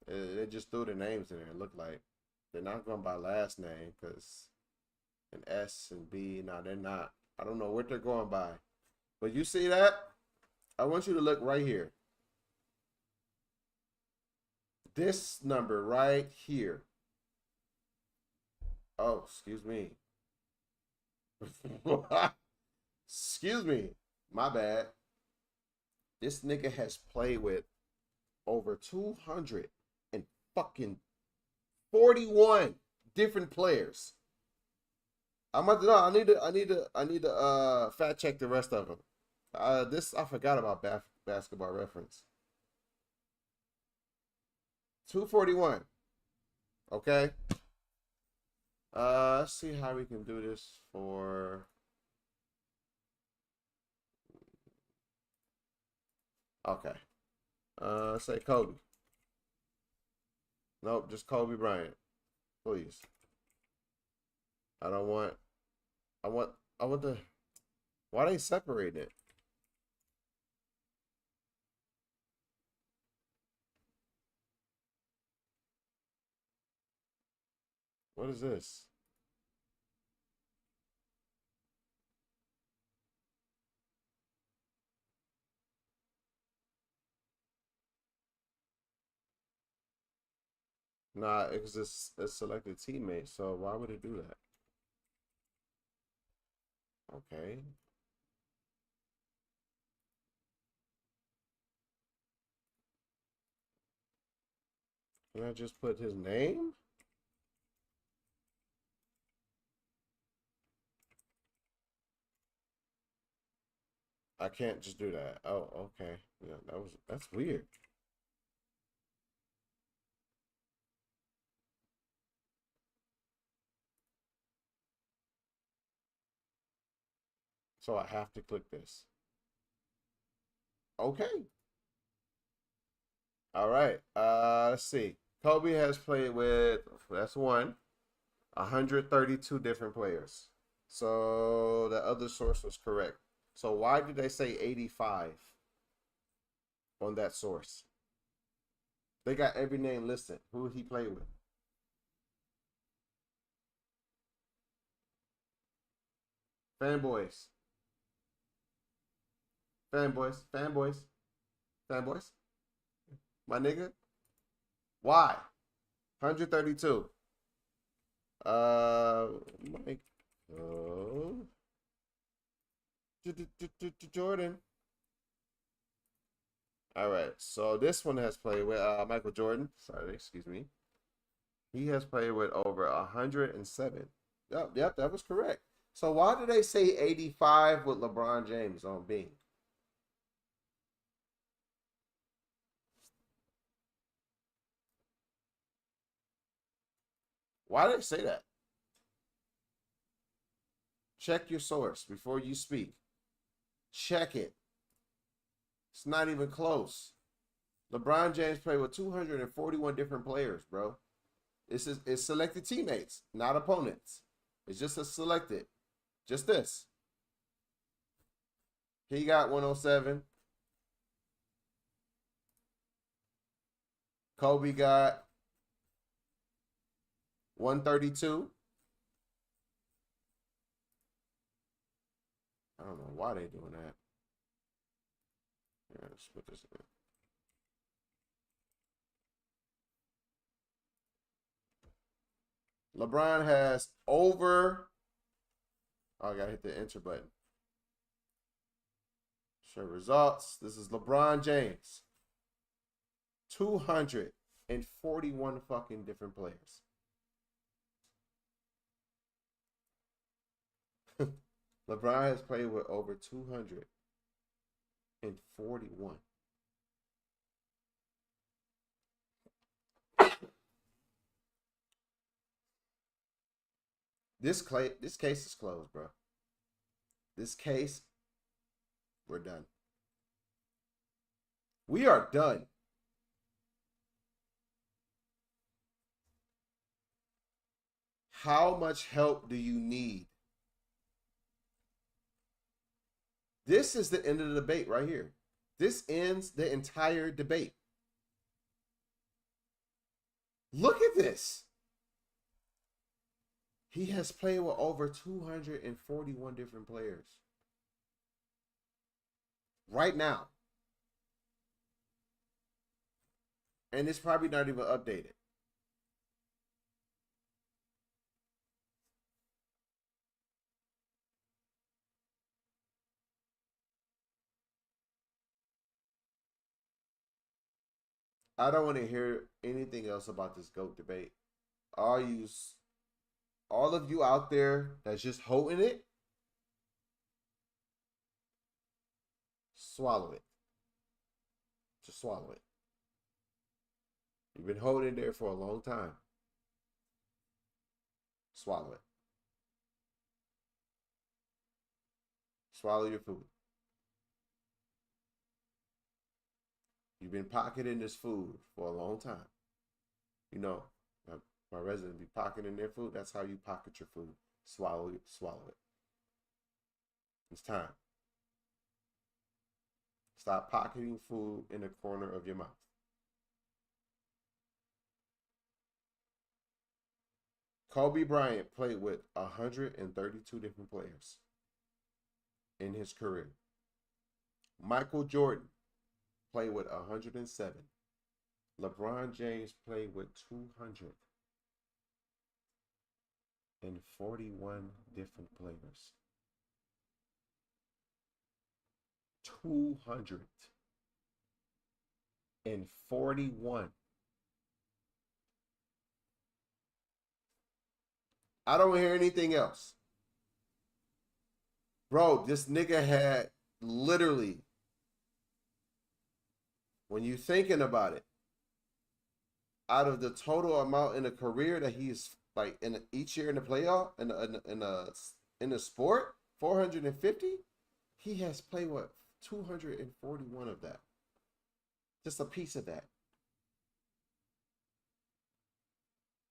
They just threw the names in there. It looked like they're not going by last name because an S and B. No, they're not. I don't know what they're going by. But you see that? I want you to look right here. This number right here. Oh, excuse me. Excuse me. My bad. This nigga has played with over 200 and fucking 41 different players. I'm about to know. I need to fact check the rest of them. I forgot about Basketball Reference. 241. Okay. Let's see how we can do this for. Okay. Say Kobe. Nope, just Kobe Bryant, please. I don't want. I want the. Why they separate it? What is this? Nah, it's just a selected teammate, so why would it do that? Okay. Can I just put his name? I can't just do that. Oh, okay. Yeah, that's weird. So I have to click this. Okay. All right. Let's see. Kobe has played with, that's 132 different players. So the other source was correct. So why did they say 85 on that source? They got every name listed. Who would he play with? Fanboys. Fanboys. Fanboys. Fanboys. My nigga. Why? 132. Mike. Jordan. All right. So this one has played with Michael Jordan. Sorry, excuse me. He has played with over 107. Yep, that was correct. So why did they say 85 with LeBron James on Bing? Why did they say that? Check your source before you speak. Check it. It's not even close. LeBron James played with 241 different players, bro. It's selected teammates, not opponents. It's just a selected. Just this. He got 107. Kobe got 132. I don't know why they're doing that. Yeah, let's put this in. LeBron has over. Oh, I gotta hit the enter button. Show results. This is LeBron James. 241 fucking different players. LeBron has played with over 241. This case is closed, bro. This case, we're done. We are done. How much help do you need? This is the end of the debate right here. This ends the entire debate. Look at this. He has played with over 241 different players. Right now. And it's probably not even updated. I don't want to hear anything else about this GOAT debate. All of you out there that's just holding it, swallow it. Just swallow it. You've been holding it there for a long time. Swallow it. Swallow your food. You've been pocketing this food for a long time. You know, my residents be pocketing their food. That's how you pocket your food. Swallow it. Swallow it. It's time. Stop pocketing food in the corner of your mouth. Kobe Bryant played with 132 different players in his career. Michael Jordan played with 107. LeBron James played with 241 different players. 241. I don't hear anything else. Bro, this nigga had literally, when you thinking about it, out of the total amount in a career that he's like in each year in the playoff in the sport, 450, he has played what 241 of that. Just a piece of that.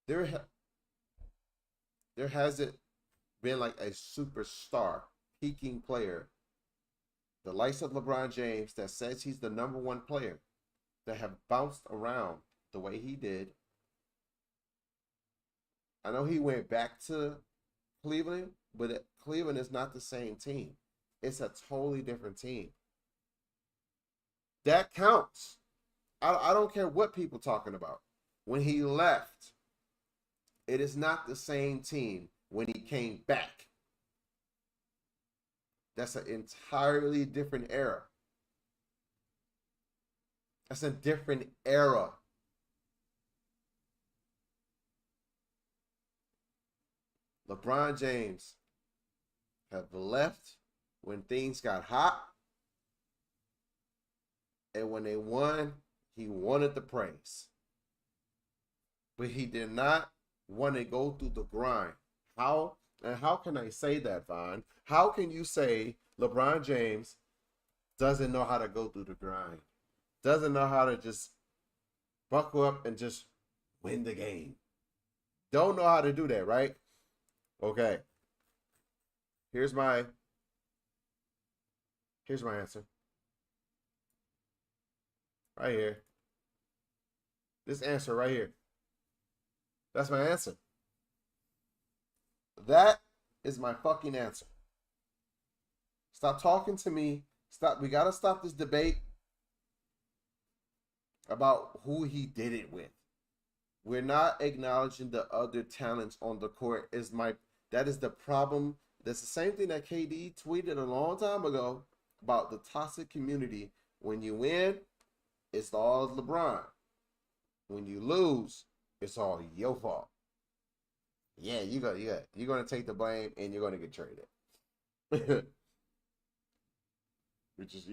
There hasn't been like a superstar peaking player, the likes of LeBron James, that says he's the number one player, that have bounced around the way he did. I know he went back to Cleveland, but Cleveland is not the same team. It's a totally different team. That counts. I don't care what people talking about. When he left, it is not the same team when he came back. That's an entirely different era. That's a different era. LeBron James have left when things got hot. And when they won, he wanted the praise. But he did not want to go through the grind. How can I say that, Vaughn? How can you say LeBron James doesn't know how to go through the grind? Doesn't know how to just buckle up and just win the game? Don't know how to do that, right? Okay. Here's my answer. Right here. This answer right here. That's my answer. That is my fucking answer. Stop talking to me. Stop. We got to stop this debate about who he did it with. We're not acknowledging the other talents on the court. That is the problem. That's the same thing that KD tweeted a long time ago about the toxic community. When you win, it's all LeBron. When you lose, it's all your fault. Yeah, you're gonna take the blame and you're gonna get traded. Which is,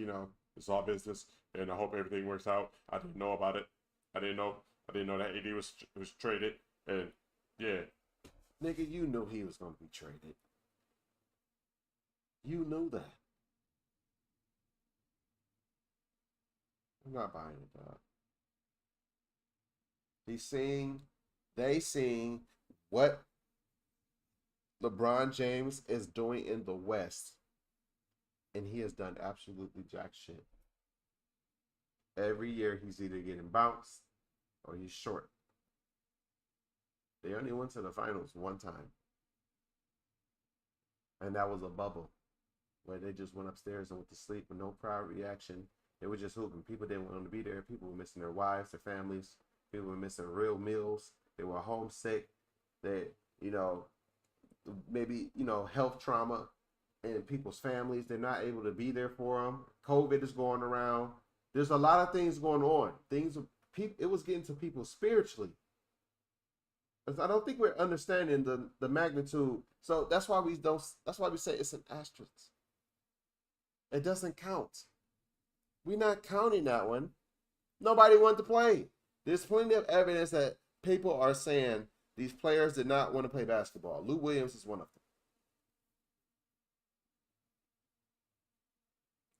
it's all business, and I hope everything works out. I didn't know about it. I didn't know that AD was traded, and yeah. Nigga, you knew he was gonna be traded. You knew that. I'm not buying it, dog. They seeing what LeBron James is doing in the West, and he has done absolutely jack shit. Every year he's either getting bounced or he's short. They only went to the finals one time, and that was a bubble where they just went upstairs and went to sleep with no crowd reaction. They were just hooping. People didn't want them to be there. People were missing their wives, their families. People were missing real meals. They were homesick. They, maybe, health trauma in people's families. They're not able to be there for them. COVID is going around. There's a lot of things going on. It was getting to people spiritually. I don't think we're understanding the magnitude. So that's why we say it's an asterisk. It doesn't count. We're not counting that one. Nobody wanted to play. There's plenty of evidence that people are saying These players did not want to play basketball. Lou Williams is one of them.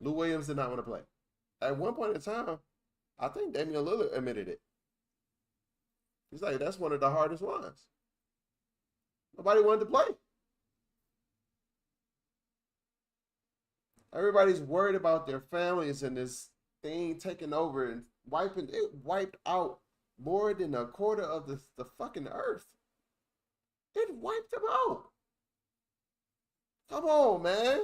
Lou Williams did not want to play. At one point in time, I think Damian Lillard admitted it. He's like, that's one of the hardest ones. Nobody wanted to play. Everybody's worried about their families and this thing taking over and wiping. It wiped out more than a quarter of the fucking earth. It wiped them out. Come on, man.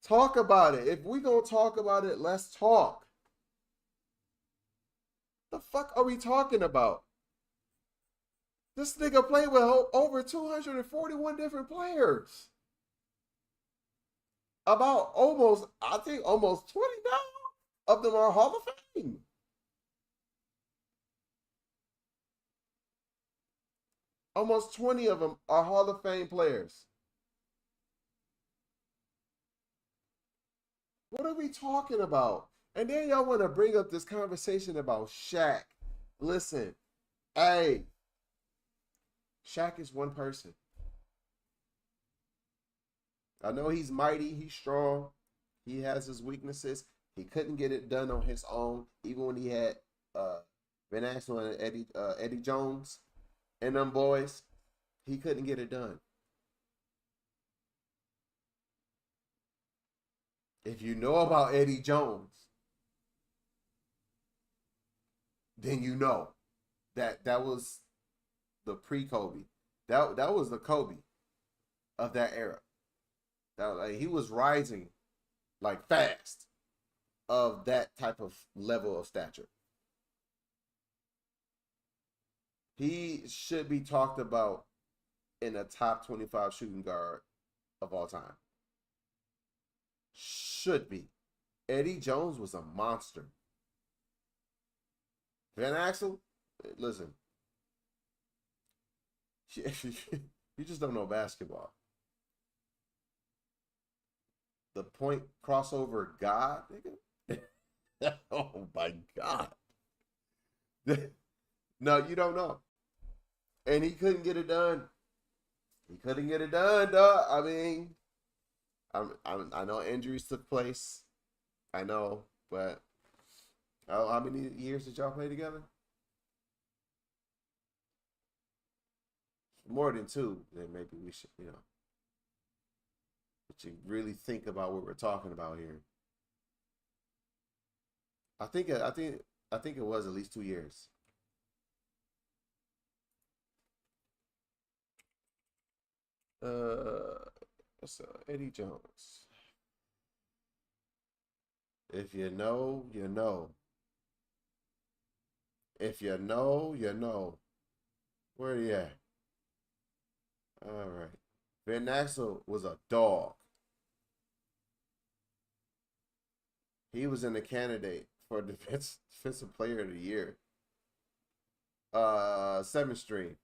Talk about it. If we gonna talk about it, let's talk. The fuck are we talking about? This nigga played with over 241 different players. About almost 20 now of them are Hall of Fame. Almost 20 of them are Hall of Fame players. What are we talking about? And then y'all want to bring up this conversation about Shaq. Listen, hey, Shaq is one person. I know he's mighty, he's strong, he has his weaknesses. He couldn't get it done on his own, even when he had Ben Axel and Eddie Jones and them boys. He couldn't get it done. If you know about Eddie Jones, then you know that was the pre-Kobe. That was the Kobe of that era. Like, he was rising like fast of that type of level of stature. He should be talked about in a top 25 shooting guard of all time. Should be. Eddie Jones was a monster. Van Axel, listen. You just don't know basketball. The point crossover god, nigga. Oh my God. No, you don't know. And he couldn't get it done. He couldn't get it done, dog. I mean, I know injuries took place. I know, but how many years did y'all play together? More than 2. Then maybe we should, but you really think about what we're talking about here. I think it was at least 2 years. Eddie Jones. If you know, you know. If you know, you know. Where are you at? All right. Van Axel was a dog. He was in the candidate for Defensive Player of the Year. 7th string.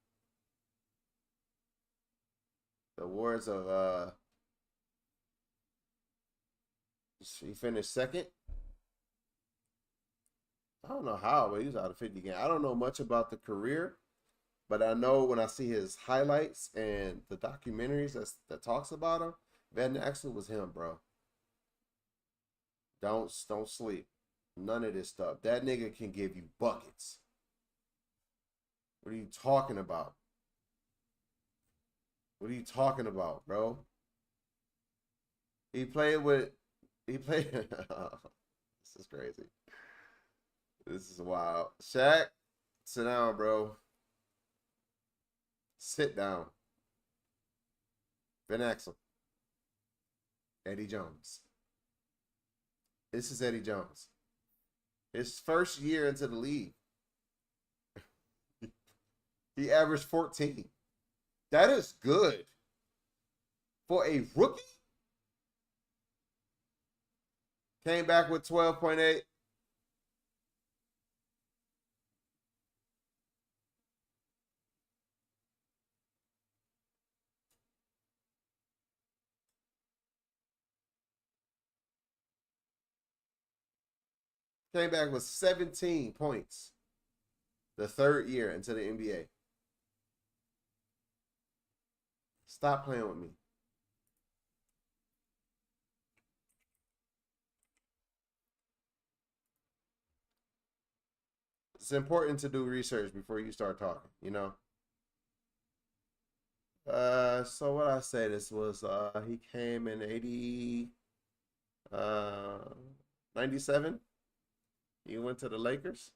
The awards of he finished 2nd. I don't know how, but he was out of 50 games. I don't know much about the career, but I know when I see his highlights and the documentaries that talks about him, Van Axel was him, bro. Don't sleep. None of this stuff. That nigga can give you buckets. What are you talking about? What are you talking about, bro? He played. This is crazy. This is wild. Shaq, sit down, bro. Sit down. Van Axel. Eddie Jones. This is Eddie Jones. His first year into the league, he averaged 14. That is good. For a rookie? Came back with 12.8. Came back with 17 points. The third year into the NBA. Stop playing with me. It's important to do research before you start talking, you know? So what I say, this was, he came in 97. He went to the Lakers.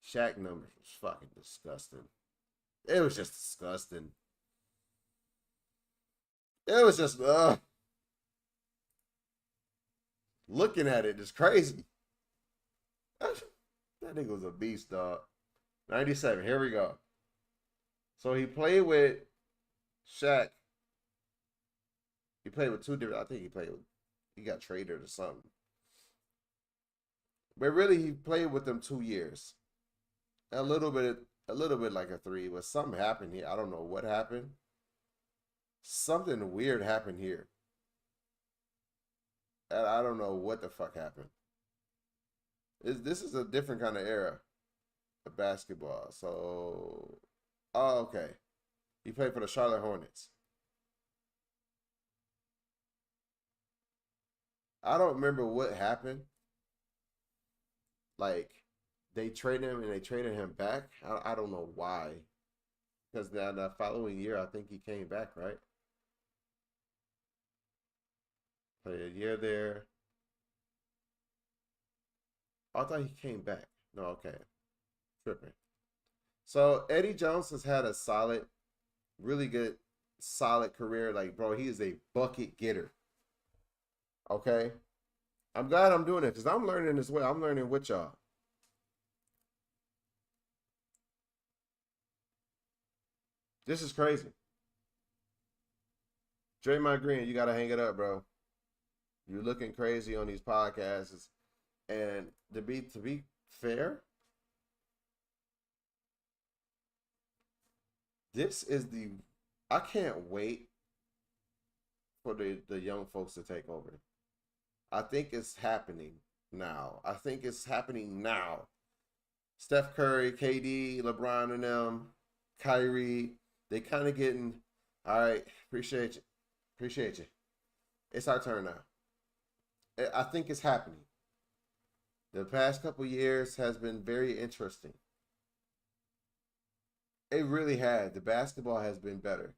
Shaq numbers was fucking disgusting. It was just disgusting. It was just, looking at it is crazy. That nigga was a beast, dog. 97, here we go. So he played with Shaq. He played with two different, I think he got traded or something. But really, he played with them 2 years. A little bit like a 3, but something happened here. I don't know what happened. Something weird happened here. And I don't know what the fuck happened. This is a different kind of era of basketball. So, oh, okay. He played for the Charlotte Hornets. I don't remember what happened. Like, they traded him and they traded him back. I don't know why. Because then the following year, I think he came back, right? Played a year there. I thought he came back. No, okay. Tripping. So, Eddie Jones has had a solid, really good, solid career. Like, bro, he is a bucket getter. Okay? I'm glad I'm doing it because I'm learning as well. I'm learning with y'all. This is crazy. Draymond Green, you got to hang it up, bro. You're looking crazy on these podcasts. And to be fair, this is I can't wait for the young folks to take over. I think it's happening now. Steph Curry, KD, LeBron and them, Kyrie, they kind of getting, all right, appreciate you. It's our turn now. I think it's happening. The past couple years has been very interesting. It really has. The basketball has been better.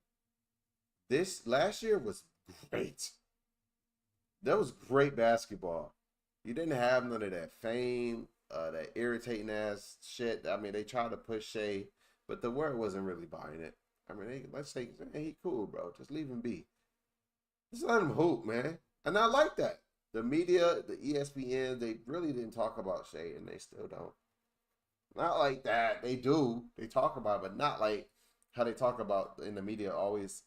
This last year was great. That was great basketball. You didn't have none of that fame, that irritating ass shit. I mean, they tried to push Shea, but the word wasn't really buying it. I mean, let's say, man, he cool, bro. Just leave him be. Just let him hoop, man. And I like that. The media, the ESPN, they really didn't talk about Shea, and they still don't. Not like that. They do. They talk about it, but not like how they talk about in the media always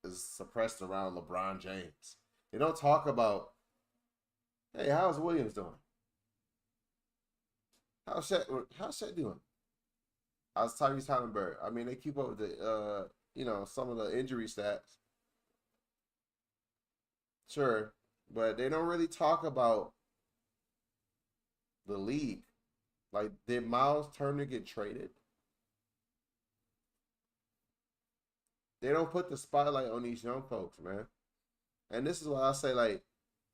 is suppressed around LeBron James. They don't talk about, hey, how's Williams doing? How's Shaq doing? How's Tyrese Halliburton? I mean, they keep up with the, some of the injury stats. Sure. But they don't really talk about the league. Like, did Miles Turner get traded? They don't put the spotlight on these young folks, man. And this is why I say, like,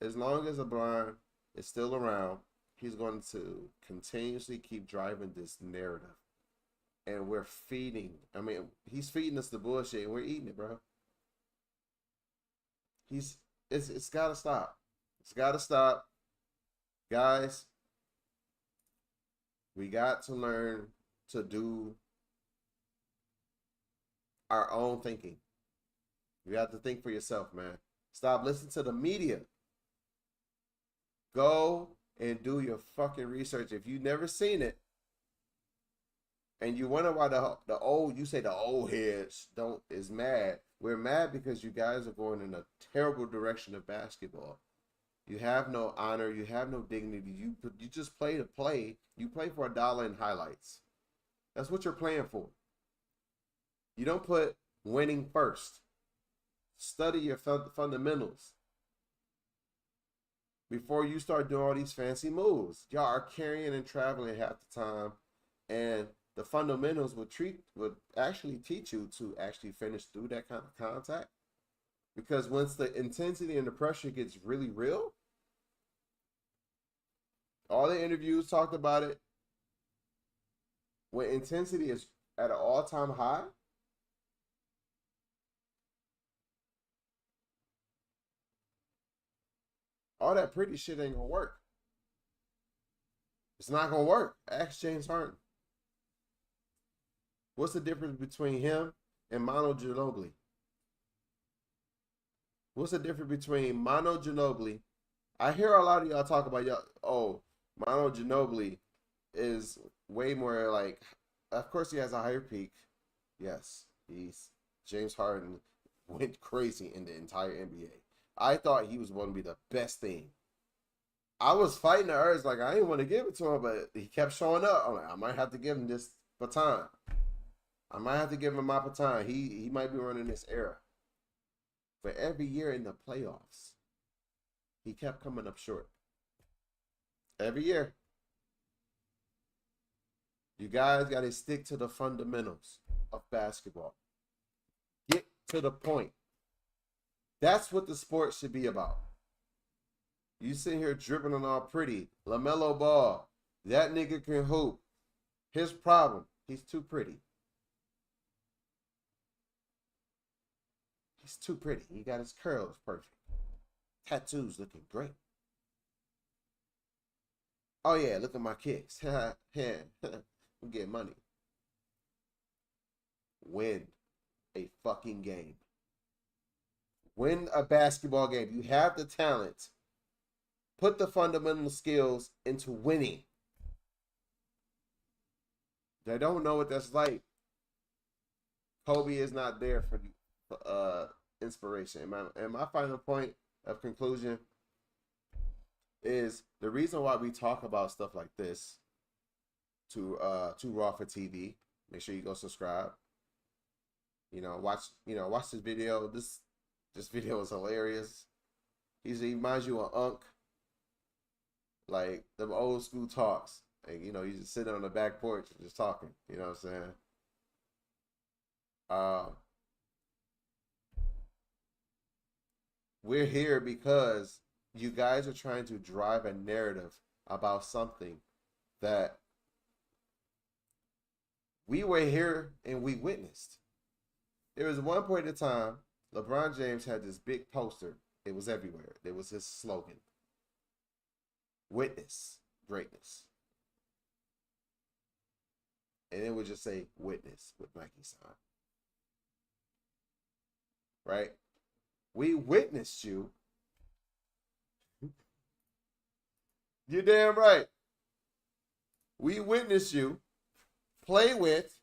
as long as LeBron is still around, he's going to continuously keep driving this narrative. And we're feeding. I mean, he's feeding us the bullshit, and we're eating it, bro. It's got to stop. It's got to stop. Guys, we got to learn to do our own thinking. You have to think for yourself, man. Stop listening to the media. Go and do your fucking research. If you've never seen it, and you wonder why the old heads is mad. We're mad because you guys are going in a terrible direction of basketball. You have no honor. You have no dignity. You just play to play. You play for $1 in highlights. That's what you're playing for. You don't put winning first. Study your fundamentals. before you start doing all these fancy moves. Y'all are carrying and traveling half the time, and the fundamentals would actually teach you to actually finish through that kind of contact. Because once the intensity and the pressure gets really real, all the interviews talked about it. When intensity is at an all-time high, all that pretty shit ain't gonna work. It's not gonna work. Ask James Harden. What's the difference between him and Manu Ginobili? What's the difference between Manu Ginobili? I hear a lot of y'all talk about Manu Ginobili is way more like, of course he has a higher peak. Yes, James Harden went crazy in the entire NBA. I thought he was going to be the best thing. I was fighting the urge, like I didn't want to give it to him, but he kept showing up. I'm like, I might have to give him this baton. I might have to give him my baton. He might be running this era. But every year in the playoffs, he kept coming up short. Every year. You guys got to stick to the fundamentals of basketball. Get to the point. That's what the sport should be about. You sitting here dribbling all pretty. LaMelo Ball. That nigga can hoop. His problem, he's too pretty. He's too pretty. He got his curls perfect. Tattoos looking great. Oh yeah, look at my kicks. Yeah, I'm getting money. Win a fucking game. Win a basketball game. You have the talent. Put the fundamental skills into winning. They don't know what that's like. Kobe is not there for the inspiration. And my final point of conclusion is the reason why we talk about stuff like this to Raw for TV. Make sure you go subscribe. Watch this video. This video is hilarious. He reminds you of Unc. Like them old school talks. And you just sitting on the back porch and just talking. You know what I'm saying? We're here because you guys are trying to drive a narrative about something that we were here and we witnessed. There was one point in time, LeBron James had this big poster. It was everywhere. It was his slogan. Witness greatness. And it would just say witness with Nike sign. Right? We witnessed you. You're damn right. We witnessed you play with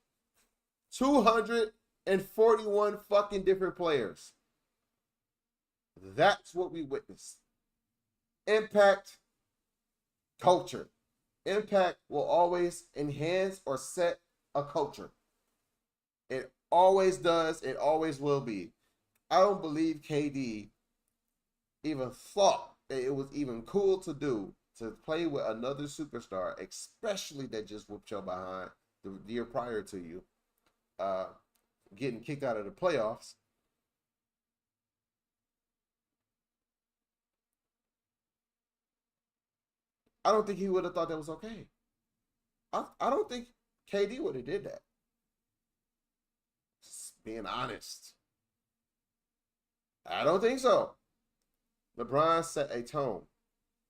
241 fucking different players. That's what we witnessed. Impact, culture. Impact will always enhance or set a culture. It always does. It always will be. I don't believe KD even thought that it was even cool to do to play with another superstar, especially that just whooped your behind the year prior to you, getting kicked out of the playoffs. I don't think he would have thought that was okay. I don't think KD would have did that. Just being honest. I don't think so. LeBron set a tone.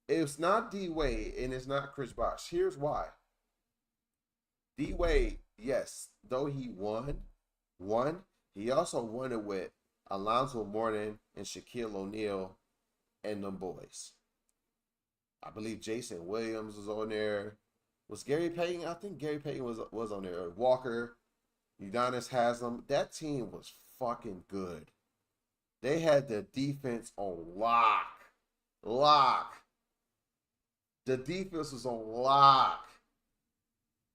It's not D-Wade and it's not Chris Bosh. Here's why. D-Wade, yes, though he won, he also won it with Alonzo Mourning and Shaquille O'Neal and them boys. I believe Jason Williams was on there. Was Gary Payton? I think Gary Payton was on there. Walker, Udonis Haslem. That team was fucking good. They had the defense on lock. The defense was on lock.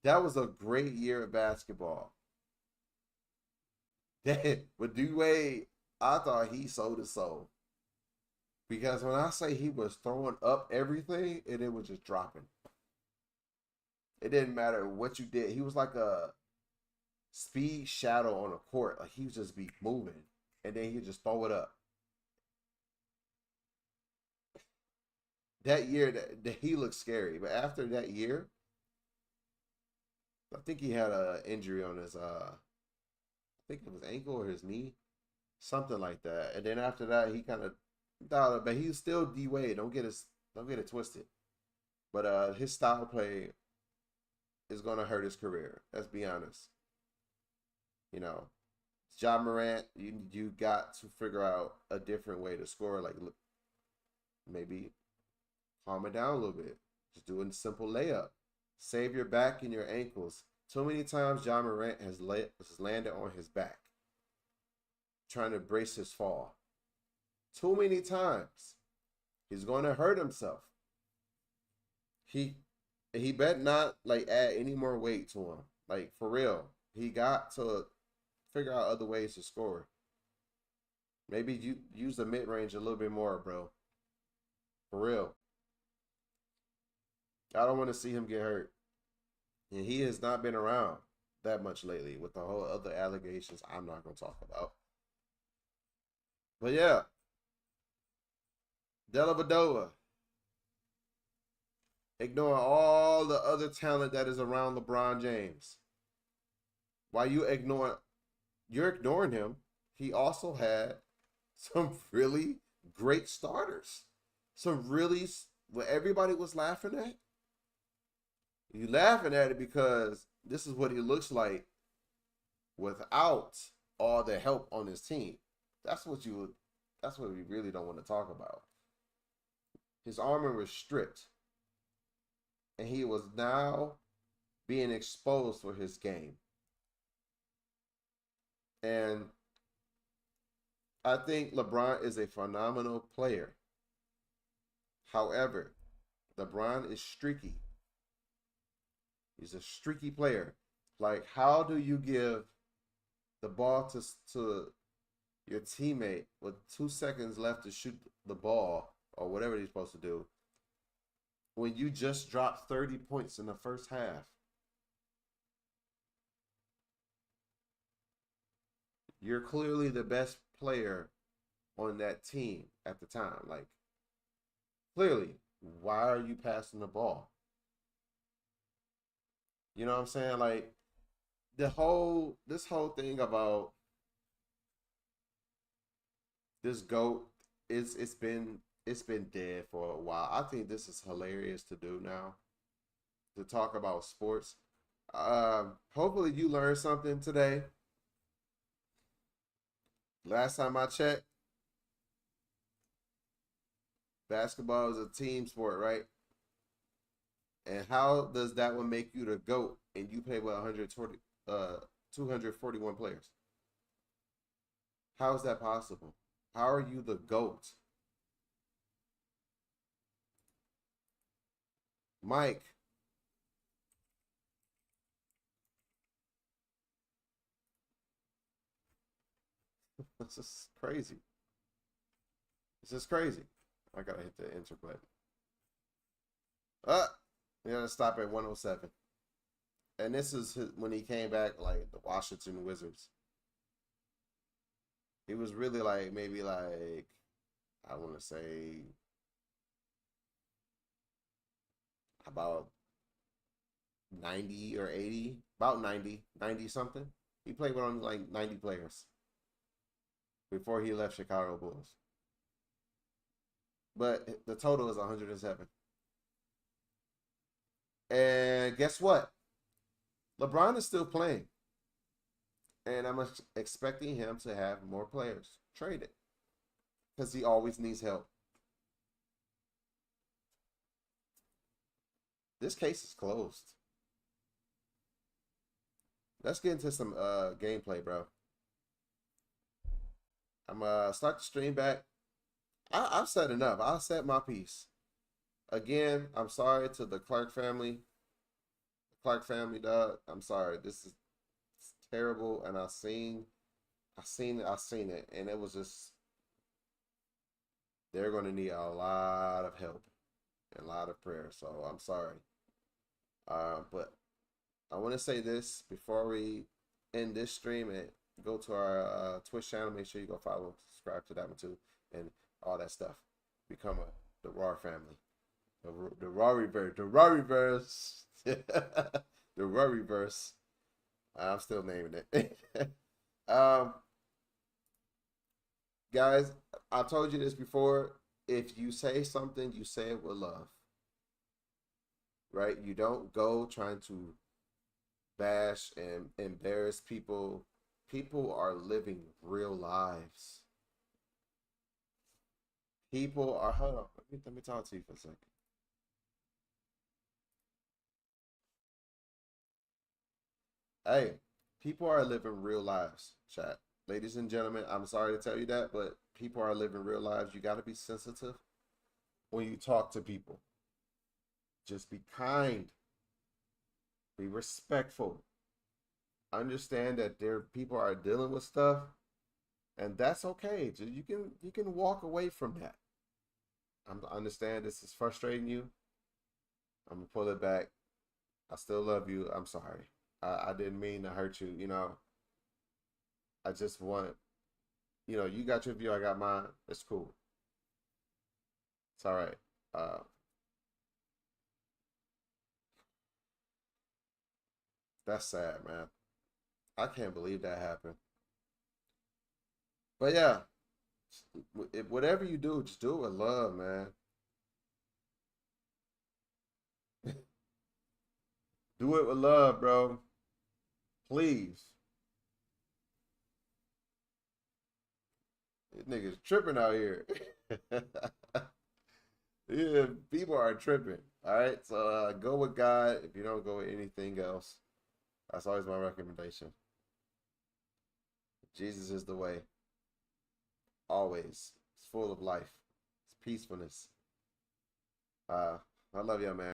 That was a great year of basketball. With D-Wade, I thought he sold his soul. Because when I say he was throwing up everything and it was just dropping. It didn't matter what you did. He was like a speed shadow on a court. Like he would just be moving and then he'd just throw it up. That year, that he looked scary. But after that year, I think he had an injury on his, I think it was ankle or his knee. Something like that. And then after that, he kind of dialed, but he's still D-Wade. Don't get it twisted. But his style play is gonna hurt his career. Let's be honest. You know, Ja Morant, you got to figure out a different way to score. Like maybe calm it down a little bit. Just doing a simple layup. Save your back and your ankles. Too many times Ja Morant has landed on his back, trying to brace his fall. Too many times. He's going to hurt himself. He better not like add any more weight to him. Like for real. He got to figure out other ways to score. Maybe you use the mid-range a little bit more, bro. For real. I don't want to see him get hurt. And he has not been around that much lately with the whole other allegations I'm not going to talk about. But yeah. Dellavedova. Ignoring all the other talent that is around LeBron James. While you're ignoring him, he also had some really great starters. Some really, what everybody was laughing at. You laughing at it because this is what he looks like without all the help on his team. That's what we really don't want to talk about. His armor was stripped. And he was now being exposed for his game. And I think LeBron is a phenomenal player. However, LeBron is streaky. He's a streaky player. Like, how do you give the ball to your teammate with 2 seconds left to shoot the ball or whatever he's supposed to do when you just dropped 30 points in the first half? You're clearly the best player on that team at the time. Like, clearly, why are you passing the ball? You know what I'm saying? Like, this whole thing about this GOAT, it's been dead for a while. I think this is hilarious to do now, to talk about sports. Hopefully you learned something today. Last time I checked, basketball is a team sport, right? And how does that one make you the GOAT and you play with 241 players? How is that possible? How are you the GOAT? Mike. This is crazy. This is crazy. I gotta hit the enter button. We gotta stop at 107. And this is when he came back, like the Washington Wizards. He was really like, maybe like, I want to say about 90 or 80, about 90 something. He played with only like 90 players before he left Chicago Bulls. But the total is 107. And guess what? LeBron is still playing. And I'm expecting him to have more players traded. Because he always needs help. This case is closed. Let's get into some gameplay, bro. I'm start the stream back. I've said enough. I'll set my piece. Again, I'm sorry to the Clark family. Clark family, dog. I'm sorry. This is terrible, and I seen it, and it was just they're going to need a lot of help and a lot of prayer. So I'm sorry. But I want to say this before we end this stream and go to our Twitch channel. Make sure you go follow, subscribe to that one too, and all that stuff. Become the Raw family. The Raw reverse. The Raw reverse. The Raw reverse. I'm still naming it. Guys, I told you this before. If you say something, you say it with love. Right? You don't go trying to bash and embarrass people. People are living real lives. People are, hold on, let me talk to you for a second. Hey, people are living real lives, chat. Ladies and gentlemen, I'm sorry to tell you that, but people are living real lives. You got to be sensitive when you talk to people. Just be kind. Be respectful. Understand that people are dealing with stuff, and that's okay. You can walk away from that. I understand this is frustrating you. I'm gonna pull it back. I still love you. I'm sorry. I didn't mean to hurt you. You know, I just want, you know, you got your view, I got mine. It's cool. It's all right. That's sad, man. I can't believe that happened. But yeah, whatever you do, just do it with love, man. Do it with love, bro. Please. These niggas tripping out here. Yeah, people are tripping. All right, so go with God if you don't go with anything else. That's always my recommendation. Jesus is the way. Always. It's full of life. It's peacefulness. I love y'all, man.